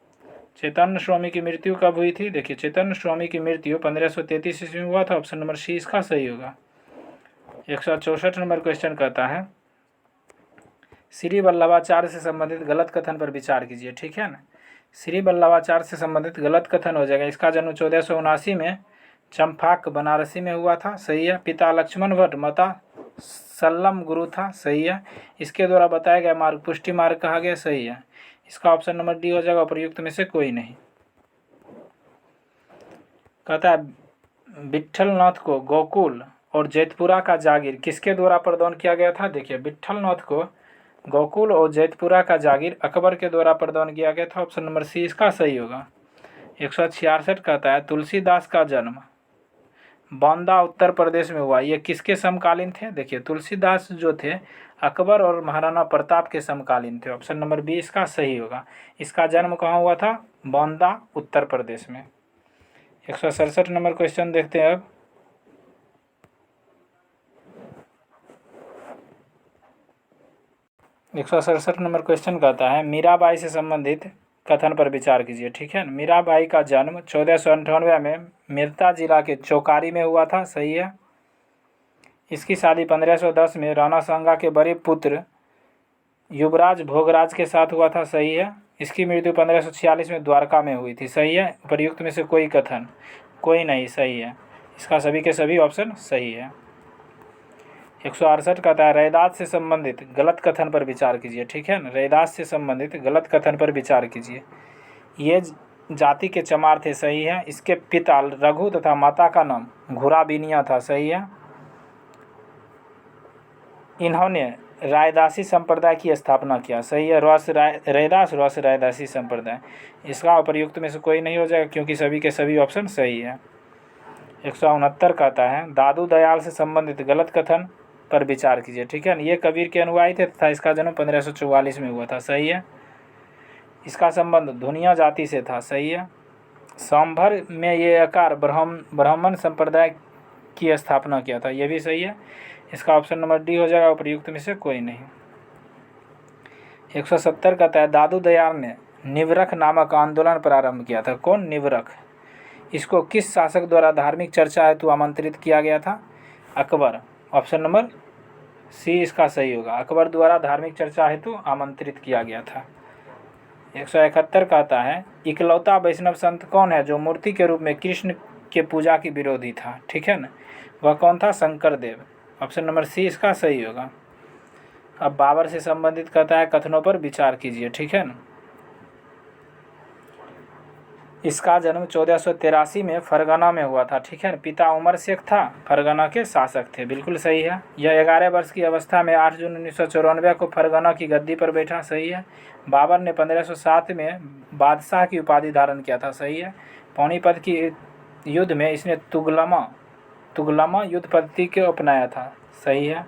Speaker 1: चैतन्य स्वामी की मृत्यु कब हुई थी। देखिए चैतन्य स्वामी की मृत्यु 1533 ईस्वी में हुआ था, ऑप्शन नंबर सी इसका सही होगा। 164 नंबर क्वेश्चन कहता है श्री वल्लभाचार्य से संबंधित गलत कथन पर विचार कीजिए, ठीक है ना। श्री वल्लभाचार्य से संबंधित गलत कथन हो जाएगा। इसका जन्म 1479 में चंपाक बनारसी में हुआ था, सही है। पिता लक्ष्मण भट्ट, माता सल्लम गुरु था, सही है। इसके द्वारा बताया गया मार्ग पुष्टि मार्ग कहा गया, सही है। इसका ऑप्शन नंबर डी हो जाएगा, प्रयुक्त में से कोई नहीं। कहता है विट्ठलनाथ को गोकुल और जैतपुरा का जागीर किसके द्वारा प्रदान किया गया था। देखिए विट्ठलनाथ को गोकुल और जैतपुरा का जागीर अकबर के द्वारा प्रदान किया गया था, ऑप्शन नंबर सी इसका सही होगा। 166 कहता है तुलसीदास का जन्म बांदा उत्तर प्रदेश में हुआ। ये किसके समकालीन थे? देखिए तुलसीदास जो थे अकबर और महाराणा प्रताप के समकालीन थे। ऑप्शन नंबर बी इसका सही होगा। इसका जन्म कहाँ हुआ था? बांदा उत्तर प्रदेश में। 167 नंबर क्वेश्चन देखते हैं अब। 167 नंबर क्वेश्चन कहता है मीराबाई से संबंधित कथन पर विचार कीजिए। ठीक है, मीराबाई का जन्म 1498 में मेरता जिला के चौकारी में हुआ था। सही है। इसकी शादी 1510 में राणा सांगा के बड़े पुत्र युवराज भोगराज के साथ हुआ था। सही है। इसकी मृत्यु 1546 में द्वारका में हुई थी। सही है। उपर्युक्त में से कोई कथन कोई नहीं सही है। इसका सभी के सभी ऑप्शन सही है। 168 कहता है रैदास से संबंधित गलत कथन पर विचार कीजिए। ठीक है ना, रैदास से संबंधित गलत कथन पर विचार कीजिए। ये जाति के चमार थे। सही है। इसके पिता रघु तथा माता का नाम घुराबीनिया था। सही है। इन्होंने रायदासी संप्रदाय की स्थापना किया। सही है। रैदास रस रायदासी संप्रदाय। इसका उपर्युक्त में से कोई नहीं हो जाएगा क्योंकि सभी के सभी ऑप्शन सही है। 169 कहता है दादू दयाल से संबंधित गलत कथन पर विचार कीजिए। ठीक है। ये कबीर के अनुयायी थे तथा इसका जन्म 1544 में हुआ था। सही है। इसका संबंध धुनिया जाति से था। सही है। सांभर में ये आकार ब्राह्मण संप्रदाय की स्थापना किया था। ये भी सही है। इसका ऑप्शन नंबर डी हो जाएगा। उपर्युक्त में से कोई नहीं। 170 कहता है दादू दयाल ने निवरख नामक आंदोलन प्रारंभ किया था। कौन? निवरख। इसको किस शासक द्वारा धार्मिक चर्चा हेतु आमंत्रित किया गया था? अकबर। ऑप्शन नंबर सी इसका सही होगा। अकबर द्वारा धार्मिक चर्चा हेतु आमंत्रित किया गया था। 171 कहता है इकलौता वैष्णव संत कौन है जो मूर्ति के रूप में कृष्ण के पूजा की विरोधी था? ठीक है ना, वह कौन था? शंकर देव। ऑप्शन नंबर सी इसका सही होगा। अब बाबर से संबंधित कहता है कथनों पर विचार कीजिए। ठीक है ना, इसका जन्म 1483 में फरगना में हुआ था। ठीक है। पिता उमर शेख था, फरगना के शासक थे। बिल्कुल सही है। यह 11 वर्ष की अवस्था में 8 जून 1994 को फरगना की गद्दी पर बैठा। सही है। बाबर ने 1507 में बादशाह की उपाधि धारण किया था। सही है। पानीपत की युद्ध में इसने तुगलमा युद्ध पद्धति को अपनाया था। सही है।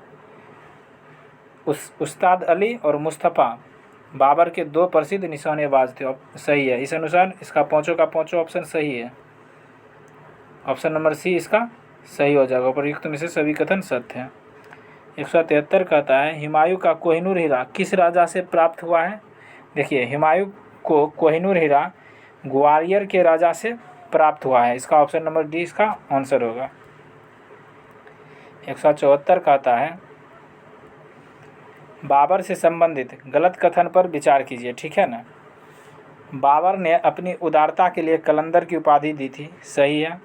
Speaker 1: उस्ताद अली और मुस्तफ़ा बाबर के 2 प्रसिद्ध निशानेबाज थे। सही है। इस अनुसार इसका पाँचों का पाँचों ऑप्शन सही है। ऑप्शन नंबर सी इसका सही हो जाएगा। उपर्युक्त में से सभी कथन सत्य हैं। 173 कहता है हुमायूं का कोहिनूर हीरा किस राजा से प्राप्त हुआ है? देखिए हुमायूं को कोहिनूर हीरा ग्वालियर के राजा से प्राप्त हुआ है। इसका ऑप्शन नंबर डी इसका आंसर होगा। 174 कहता है बाबर से संबंधित गलत कथन पर विचार कीजिए। ठीक है ना, बाबर ने अपनी उदारता के लिए कलंदर की उपाधि दी थी। सही है।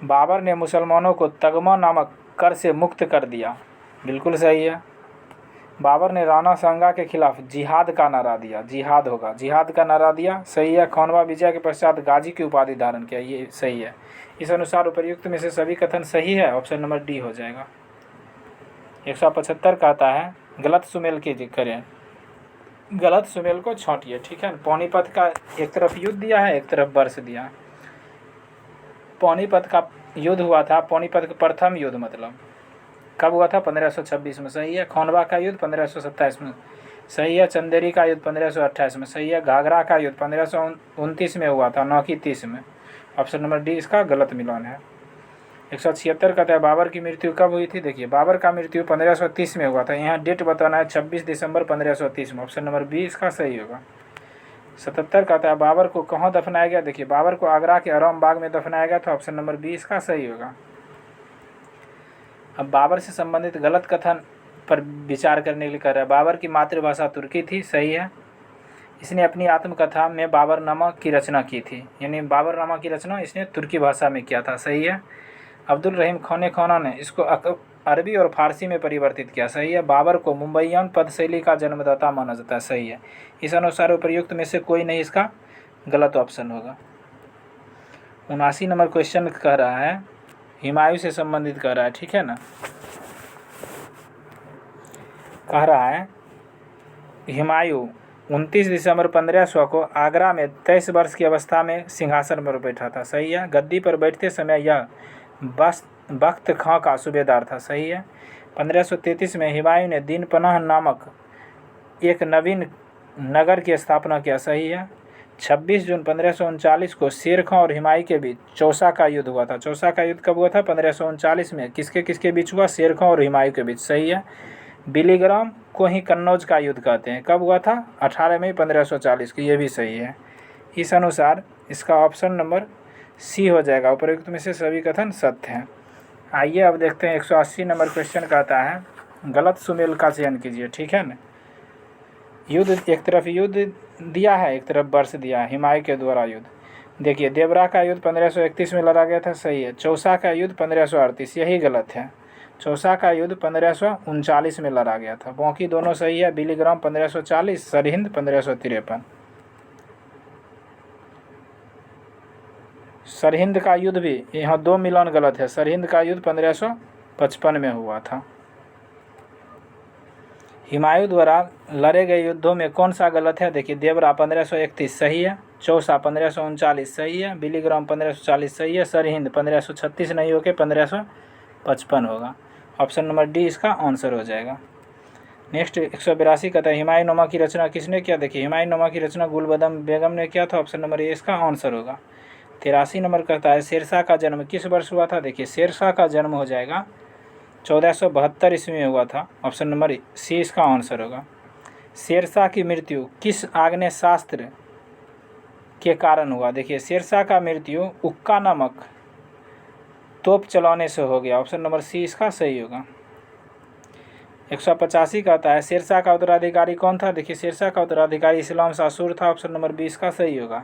Speaker 1: बाबर ने मुसलमानों को तगमा नामक कर से मुक्त कर दिया। बिल्कुल सही है। बाबर ने राणा सांगा के खिलाफ जिहाद का नारा दिया। जिहाद होगा। जिहाद का नारा दिया। सही है। खानवा विजय के पश्चात गाजी की उपाधि धारण किया। ये सही है। इस अनुसार उपर्युक्त में से सभी कथन सही है। ऑप्शन नंबर डी हो जाएगा। 175 कहता है गलत सुमेल की करें। गलत सुमेल को छांटिए। ठीक है। पानीपत का एक तरफ युद्ध दिया है, एक तरफ वर्ष दिया। पानीपत का युद्ध हुआ था, पानीपत का प्रथम युद्ध मतलब कब हुआ था? 1526 में। सही है। खानवा का युद्ध 1527 में। सही है। चंदेरी का युद्ध 1528 में। सही है। घाघरा का युद्ध 1529 में हुआ था, 9 की 30 में। ऑप्शन नंबर डी इसका गलत मिलान है। 176 कहता है बाबर की मृत्यु कब हुई थी? देखिए बाबर का मृत्यु 1530 में हुआ था। यहाँ डेट बताना है 26 दिसंबर 1530 में। ऑप्शन नंबर बी इसका सही होगा। 77 कहता है बाबर को कहाँ दफनाया गया? देखिए बाबर को आगरा के आराम बाग में दफनाया गया था। ऑप्शन नंबर बी इसका सही होगा। अब बाबर से संबंधित गलत कथन पर विचार करने के लिए कह रहा है बाबर की मातृभाषा तुर्की थी। सही है। इसने अपनी आत्मकथा में बाबरनामा की रचना की थी, यानी बाबरनामा की रचना इसने तुर्की भाषा में किया था। सही है। अब्दुल रहीम खाना ने इसको अरबी और फारसी में परिवर्तित किया। सही है। बाबर को मुंबईयन पद शैली का जन्मदाता माना जाता है। सही है। इस अनुसार उपर्युक्त में से कोई नहीं इसका गलत ऑप्शन होगा। 79 नंबर क्वेश्चन कह रहा है हुमायूं से संबंधित कह रहा है। ठीक है ना, कह रहा है हुमायूं 29 दिसंबर 1500 को आगरा में 23 वर्ष की अवस्था में सिंहासन पर बैठा था। सही है। गद्दी पर बैठते समय यह बख्त खां का सूबेदार था। सही है। 1533 में हुमायूं ने दीन पनाह नामक एक नवीन नगर की स्थापना किया। सही है। 26 जून 1539 को शेर खां और हुमायूं के बीच चौसा का युद्ध हुआ था। चौसा का युद्ध कब हुआ था? 1539 में। किसके किसके बीच हुआ? शेर खां और हुमायूं के बीच। सही है। बिलीग्राम को ही कन्नौज का युद्ध कहते हैं। कब हुआ था? 18 मई 1540 को। ये भी सही है। इस अनुसार इसका ऑप्शन नंबर सी हो जाएगा। उपरोक्त में से सभी कथन सत्य हैं। आइए अब देखते हैं 180 नंबर क्वेश्चन कहता है गलत सुमेल का चयन कीजिए। ठीक है ना। युद्ध, एक तरफ युद्ध दिया है, एक तरफ वर्ष दिया है। हुमायूं के द्वारा युद्ध। देखिए, देवरा का युद्ध 1531 में लड़ा गया था। सही है। चौसा का युद्ध 1538, यही गलत है। चौसा का युद्ध 1539 में लड़ा गया था। बाकी दोनों सही है। बिलीग्राम 1540, सरहिंद 1553। सरहिंद का युद्ध भी, यहाँ दो मिलान गलत है। सरहिंद का युद्ध 1555 में हुआ था। हुमायूं द्वारा लड़े गए युद्धों में कौन सा गलत है? देखिए, देवरा 1531 सही है, चौसा 1539 सही है, बिलीग्राम 1540 सही है, सरहिंद 1536 नहीं होकर 1555 होगा। ऑप्शन नंबर डी इसका आंसर हो जाएगा। नेक्स्ट 182 कहता है हुमायूंनामा की रचना किसने किया? देखिए, हुमायूंनामा की रचना गुलबदम बेगम ने किया था। ऑप्शन नंबर ए इसका आंसर होगा। 83 नंबर कहता है शेरशाह का जन्म किस वर्ष हुआ था? देखिए, शेरशाह का जन्म हो जाएगा 1472 ईस्वी में हुआ था। ऑप्शन नंबर सी इसका आंसर होगा। शेरशाह की मृत्यु किस आग्नेय शास्त्र के कारण हुआ? देखिए, शेरशाह का मृत्यु उक्का नामक तोप चलाने से हो गया। ऑप्शन नंबर सी इसका सही होगा। 185 कहता है शेरशाह का उत्तराधिकारी कौन था? देखिए, शेरशाह का उत्तराधिकारी इस्लाम शाह सूरी था। ऑप्शन नंबर बी इसका सही होगा।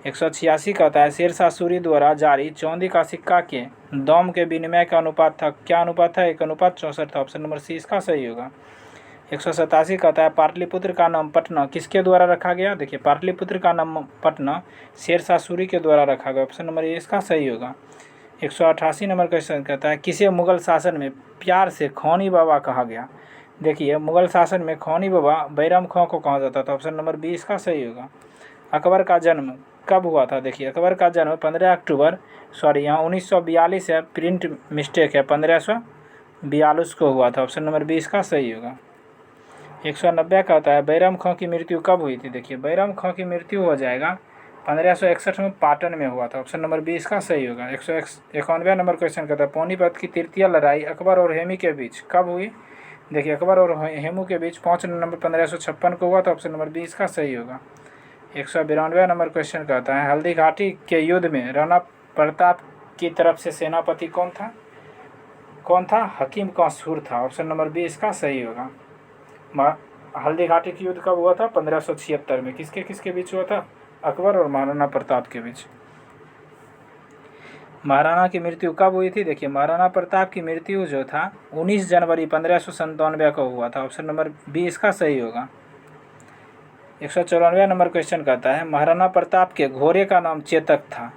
Speaker 1: 186 कहता है शेरशाह सूरी द्वारा जारी चांदी का सिक्का के दाम के विनिमय का अनुपात था। क्या अनुपात था? 1:64 था। ऑप्शन नंबर सी इसका सही होगा। 187 कहता है पाटलिपुत्र का नाम पटना किसके द्वारा रखा गया? देखिए, पाटलिपुत्र का नाम पटना शेरशाह सूरी के द्वारा रखा गया। ऑप्शन नंबर ए इसका सही होगा। 188 नंबर क्वेश्चन कहता है किसे मुगल शासन में प्यार से खौनी बाबा कहा गया? देखिए, मुगल शासन में खौनी बाबा बैरम खां को कहा जाता था। ऑप्शन नंबर बी इसका सही होगा। अकबर का जन्म कब हुआ था? देखिए, अकबर का जन्म 15 अक्टूबर, यहाँ 1942 है, प्रिंट मिस्टेक है, 1542 को हुआ था। ऑप्शन नंबर बी इसका सही होगा। 190 कहता है बैरम खां की मृत्यु कब हुई थी? देखिए, बैरम खां की मृत्यु हो जाएगा 1561 में पाटन में हुआ था। ऑप्शन नंबर बी इसका सही होगा। 191 नंबर क्वेश्चन कहता है पानीपत की तृतीय लड़ाई अकबर और हेमी के बीच कब हुई? देखिए, अकबर और हेमू के बीच 5 नवंबर 1556 को हुआ था। ऑप्शन नंबर बी इसका सही होगा। 192 नंबर क्वेश्चन कहता है हल्दी घाटी के युद्ध में राणा प्रताप की तरफ से सेनापति कौन था? हकीम कांसूर था। ऑप्शन नंबर बी इसका सही होगा। हल्दी घाटी की युद्ध कब हुआ था? 1576 में। किसके किसके बीच हुआ था? अकबर और महाराणा प्रताप के बीच। महाराणा की मृत्यु कब हुई थी? देखिए, महाराणा प्रताप की मृत्यु जो था 19 जनवरी 1597 को हुआ था। ऑप्शन नंबर बी इसका सही होगा। 194 नंबर क्वेश्चन कहता है महाराणा प्रताप के घोड़े का नाम चेतक था,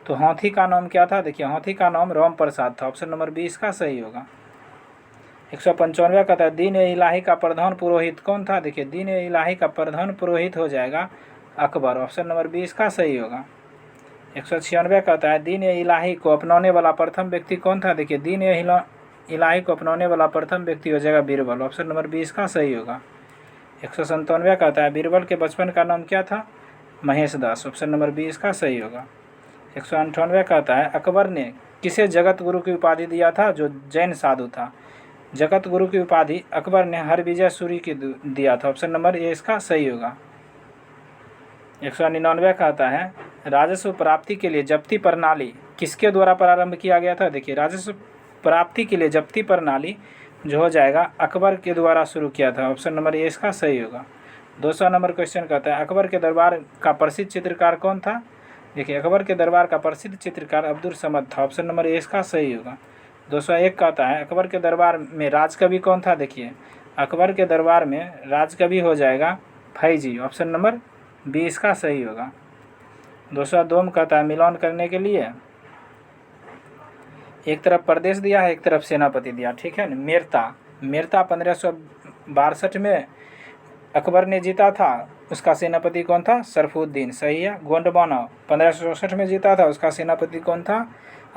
Speaker 1: तो हाथी का नाम क्या था? देखिए, हाथी का नाम राम प्रसाद था। ऑप्शन नंबर बी इसका सही होगा। 195 कहता है दीन ए इलाही का प्रधान पुरोहित कौन था? देखिए, दीन ए इलाही का प्रधान पुरोहित हो जाएगा अकबर। ऑप्शन नंबर बी इसका सही होगा। 196 कहता है दीन ए इलाही को अपनाने वाला प्रथम व्यक्ति कौन था? देखिए, दीन ए इलाही को अपनाने वाला प्रथम व्यक्ति हो जाएगा बीरबल। ऑप्शन नंबर बी इसका सही होगा। 197 कहता है बीरबल के बचपन का नाम क्या था? महेश दास। ऑप्शन नंबर बी इसका सही होगा। 198 कहता है अकबर ने किसे जगत गुरु की उपाधि दिया था जो जैन साधु था? जगत गुरु की उपाधि अकबर ने हरविजय सूरी की दिया था। ऑप्शन नंबर ए इसका सही होगा। 199 कहता है राजस्व प्राप्ति के लिए जब्ती प्रणाली किसके द्वारा प्रारंभ किया गया था? देखिए, राजस्व प्राप्ति के लिए जब्ती प्रणाली जो हो जाएगा अकबर के द्वारा शुरू किया था। ऑप्शन नंबर ए इसका सही होगा। 200 नंबर क्वेश्चन कहता है अकबर के दरबार का प्रसिद्ध चित्रकार कौन था? देखिए, अकबर के दरबार का प्रसिद्ध चित्रकार अब्दुल समद था। ऑप्शन नंबर ए इसका सही होगा। 201 कहता है अकबर के दरबार में राजकवि कौन था? देखिए, अकबर के दरबार में राजकवि हो जाएगा फैजी। ऑप्शन नंबर बी इसका सही होगा। 202 में कहता है मिलान करने के लिए एक तरफ प्रदेश दिया है, एक तरफ सेनापति दिया। ठीक है न। मेरता 1562 में अकबर ने जीता था, उसका सेनापति कौन था? सरफुद्दीन, सही है। गोंडवाना 1564 में जीता था, उसका सेनापति कौन था?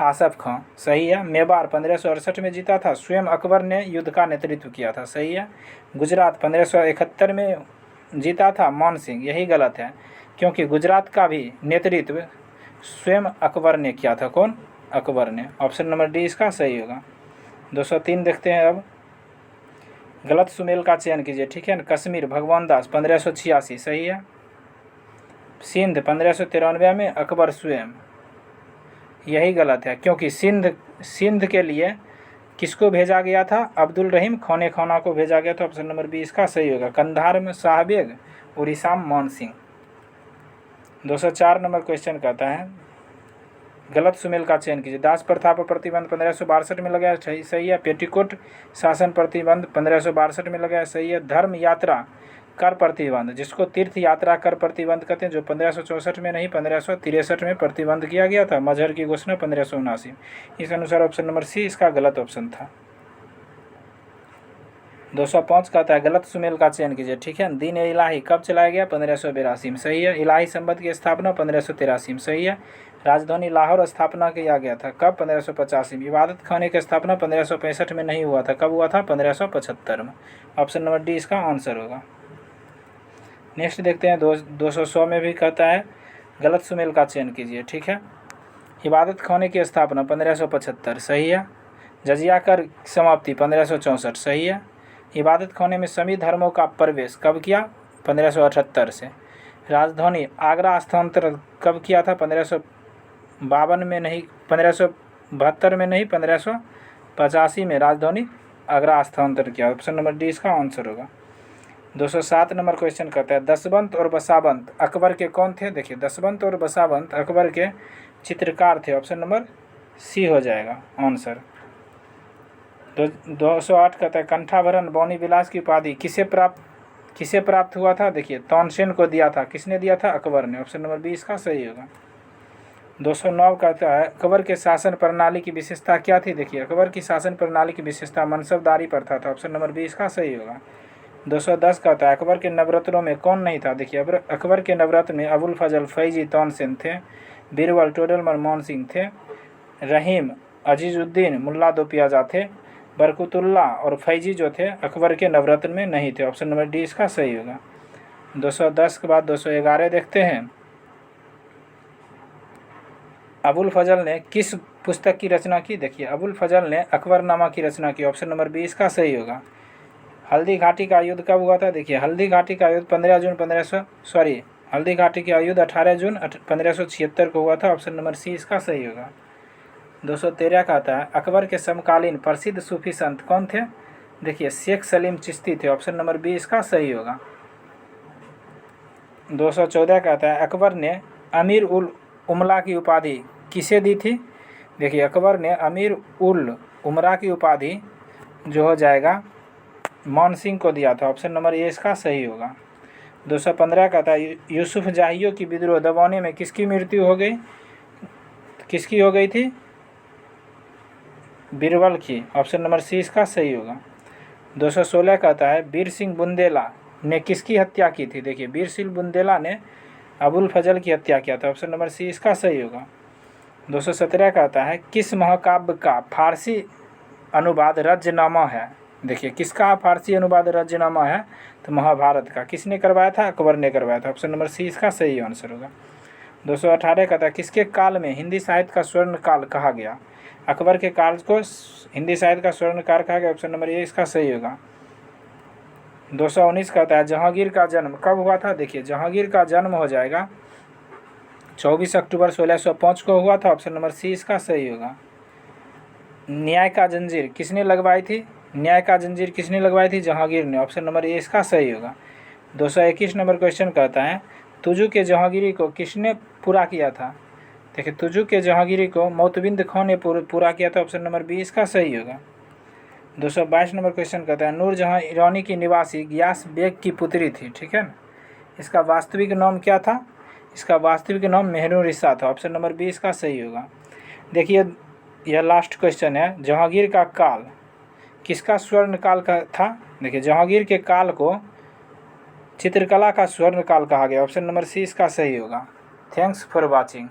Speaker 1: आसफ खां, सही है। मेवाड़ 1568 में जीता था, स्वयं अकबर ने युद्ध का नेतृत्व किया था, सही है। गुजरात 1571 में जीता था, मान सिंह, यही गलत है, क्योंकि गुजरात का भी नेतृत्व स्वयं अकबर ने किया था। कौन? अकबर ने। ऑप्शन नंबर डी इसका सही होगा। 203 देखते हैं अब। गलत सुमेल का चयन कीजिए, ठीक है। कश्मीर भगवान दास 1586, सही है। सिंध 1593 में अकबर स्वयं, यही गलत है, क्योंकि सिंध के लिए किसको भेजा गया था? अब्दुल रहीम खाने खाना को भेजा गया था। ऑप्शन नंबर बी इसका सही होगा। कंधार में शाहबेग, उड़ीसा में मान सिंह। 204 नंबर क्वेश्चन कहता है, गलत सुमेल का चयन कीजिए। दास प्रथा पर प्रतिबंध 1562 में लगाया, सही है। पेटीकोट शासन प्रतिबंध 1562 में लगाया, सही है। धर्म यात्रा कर प्रतिबंध, जिसको तीर्थ यात्रा कर प्रतिबंध कहते हैं, जो 1564 में नहीं 1563 में प्रतिबंध किया गया था। मजहर की घोषणा 1579। इस अनुसार ऑप्शन नंबर सी इसका गलत ऑप्शन था। 205 कहता है, गलत सुमेल का चयन कीजिए, ठीक है। दीन ए इलाही कब चलाया गया? 1582 में, सही है। इलाही संबंध की स्थापना 1583 में, सही है। राजधानी लाहौर स्थापना किया गया था कब? 1585 में। इबादत खाने की स्थापना 1565 में नहीं हुआ था, कब हुआ था? 1575 में। ऑप्शन नंबर डी इसका आंसर होगा। नेक्स्ट देखते हैं, 200 में भी कहता है, गलत सुमेल का चयन कीजिए, ठीक है। इबादत खाने की स्थापना 1575, सही है। जजिया कर समाप्ति 1564, सही है। इबादत खाने में सभी धर्मों का प्रवेश कब किया? 1578 से। राजधानी आगरा स्थानांतरण कब किया था? 1552 में नहीं, 1572 में नहीं, 1585 में राजधानी आगरा स्थानांतरण किया। ऑप्शन नंबर डी इसका आंसर होगा। 207 नंबर क्वेश्चन कहता है, दशवंत और बसावंत अकबर के कौन थे? देखिए, दशवंत और बसावंत अकबर के चित्रकार थे। ऑप्शन नंबर सी हो जाएगा आंसर। 208 कहता है, कंठाभरण बौनी विलास की उपाधि किसे प्राप्त हुआ था? देखिए, तानसेन को दिया था। किसने दिया था? अकबर ने। ऑप्शन नंबर बी इसका सही होगा। 209 कहता है, अकबर के शासन प्रणाली की विशेषता क्या थी? देखिए, अकबर की शासन प्रणाली की विशेषता मनसबदारी प्रथा था। ऑप्शन नंबर बी इसका सही होगा। 210 कहता है, अकबर के नवरत्नों में कौन नहीं था? देखिए, अकबर के नवरत्न में अबुल फजल, फैजी, तानसेन थे, बीरबल, टोडरमल, मान सिंह थे, रहीम, अजीजुद्दीन, मुल्ला दो पियाजा थे, बरकतुल्ला और फैजी जो थे अकबर के नवरत्न में नहीं थे। ऑप्शन नंबर डी इसका सही होगा। 210 के बाद 211 देखते हैं, अबुल फजल ने किस पुस्तक की रचना की? देखिए, अबुल फजल ने अकबरनामा की रचना की। ऑप्शन नंबर बी इसका सही होगा। हल्दी घाटी का युद्ध कब हुआ था? देखिए, हल्दी घाटी का युद्ध 18 जून 1576 को हुआ था। ऑप्शन नंबर सी इसका सही होगा। 213 का आता है, अकबर के समकालीन प्रसिद्ध सूफी संत कौन थे? देखिए, शेख सलीम चिश्ती थे। ऑप्शन नंबर बी इसका सही होगा। 214 का आता है, अकबर ने अमीर उल उमरा की उपाधि किसे दी थी? देखिए, अकबर ने अमीर उल उमरा की उपाधि जो हो जाएगा मान सिंह को दिया था। ऑप्शन नंबर ए इसका सही होगा। 215 का था, यूसुफ जाहियों की विद्रोह दबाने में किसकी मृत्यु हो गई? किसकी हो गई थी? बीरबल की। ऑप्शन नंबर सी इसका सही होगा। 216 कहता है, वीर सिंह बुंदेला ने किसकी हत्या की थी? देखिए, वीर सिंह बुंदेला ने अबुल फजल की हत्या किया था। ऑप्शन नंबर सी इसका सही होगा। 217 कहता है, किस महाकाव्य का फारसी अनुवाद रज्जनामा है? देखिए, किसका फारसी अनुवाद रज्जनामा है? तो महाभारत का। किसने करवाया था? अकबर ने करवाया था। ऑप्शन नंबर सी इसका सही आंसर होगा। 218 कहता है, किसके काल में हिंदी साहित्य का स्वर्ण काल कहा गया? अकबर के काल को हिंदी साहित्य का स्वर्ण काल कहा गया। ऑप्शन नंबर ए इसका सही होगा। 219 कहता है, जहांगीर का जन्म कब हुआ था? देखिए, जहांगीर का जन्म हो जाएगा 24 अक्टूबर 1605 को हुआ था। ऑप्शन नंबर सी इसका सही होगा। न्याय का जंजीर किसने लगवाई थी? न्याय का जंजीर किसने लगवाई थी? जहांगीर ने। ऑप्शन नंबर ए इसका सही होगा। 221 नंबर क्वेश्चन कहता है, तुजू के जहांगीरी को किसने पूरा किया था? देखिए, तुजू के जहांगीरी को मोतबिंद खान ने पूरा किया था। ऑप्शन नंबर बी इसका सही होगा। 222 नंबर क्वेश्चन कहता है, नूरजहां ईरानी की निवासी गियास बेग की पुत्री थी, ठीक है ना। इसका वास्तविक नाम क्या था? इसका वास्तविक नाम मेहरुनिसा था। ऑप्शन नंबर बी इसका सही होगा। देखिए, यह लास्ट क्वेश्चन है, जहांगीर का काल किसका स्वर्ण काल का था? देखिए, जहांगीर के काल को चित्रकला का स्वर्ण काल कहा गया। ऑप्शन नंबर सी इसका सही होगा। Thanks for watching.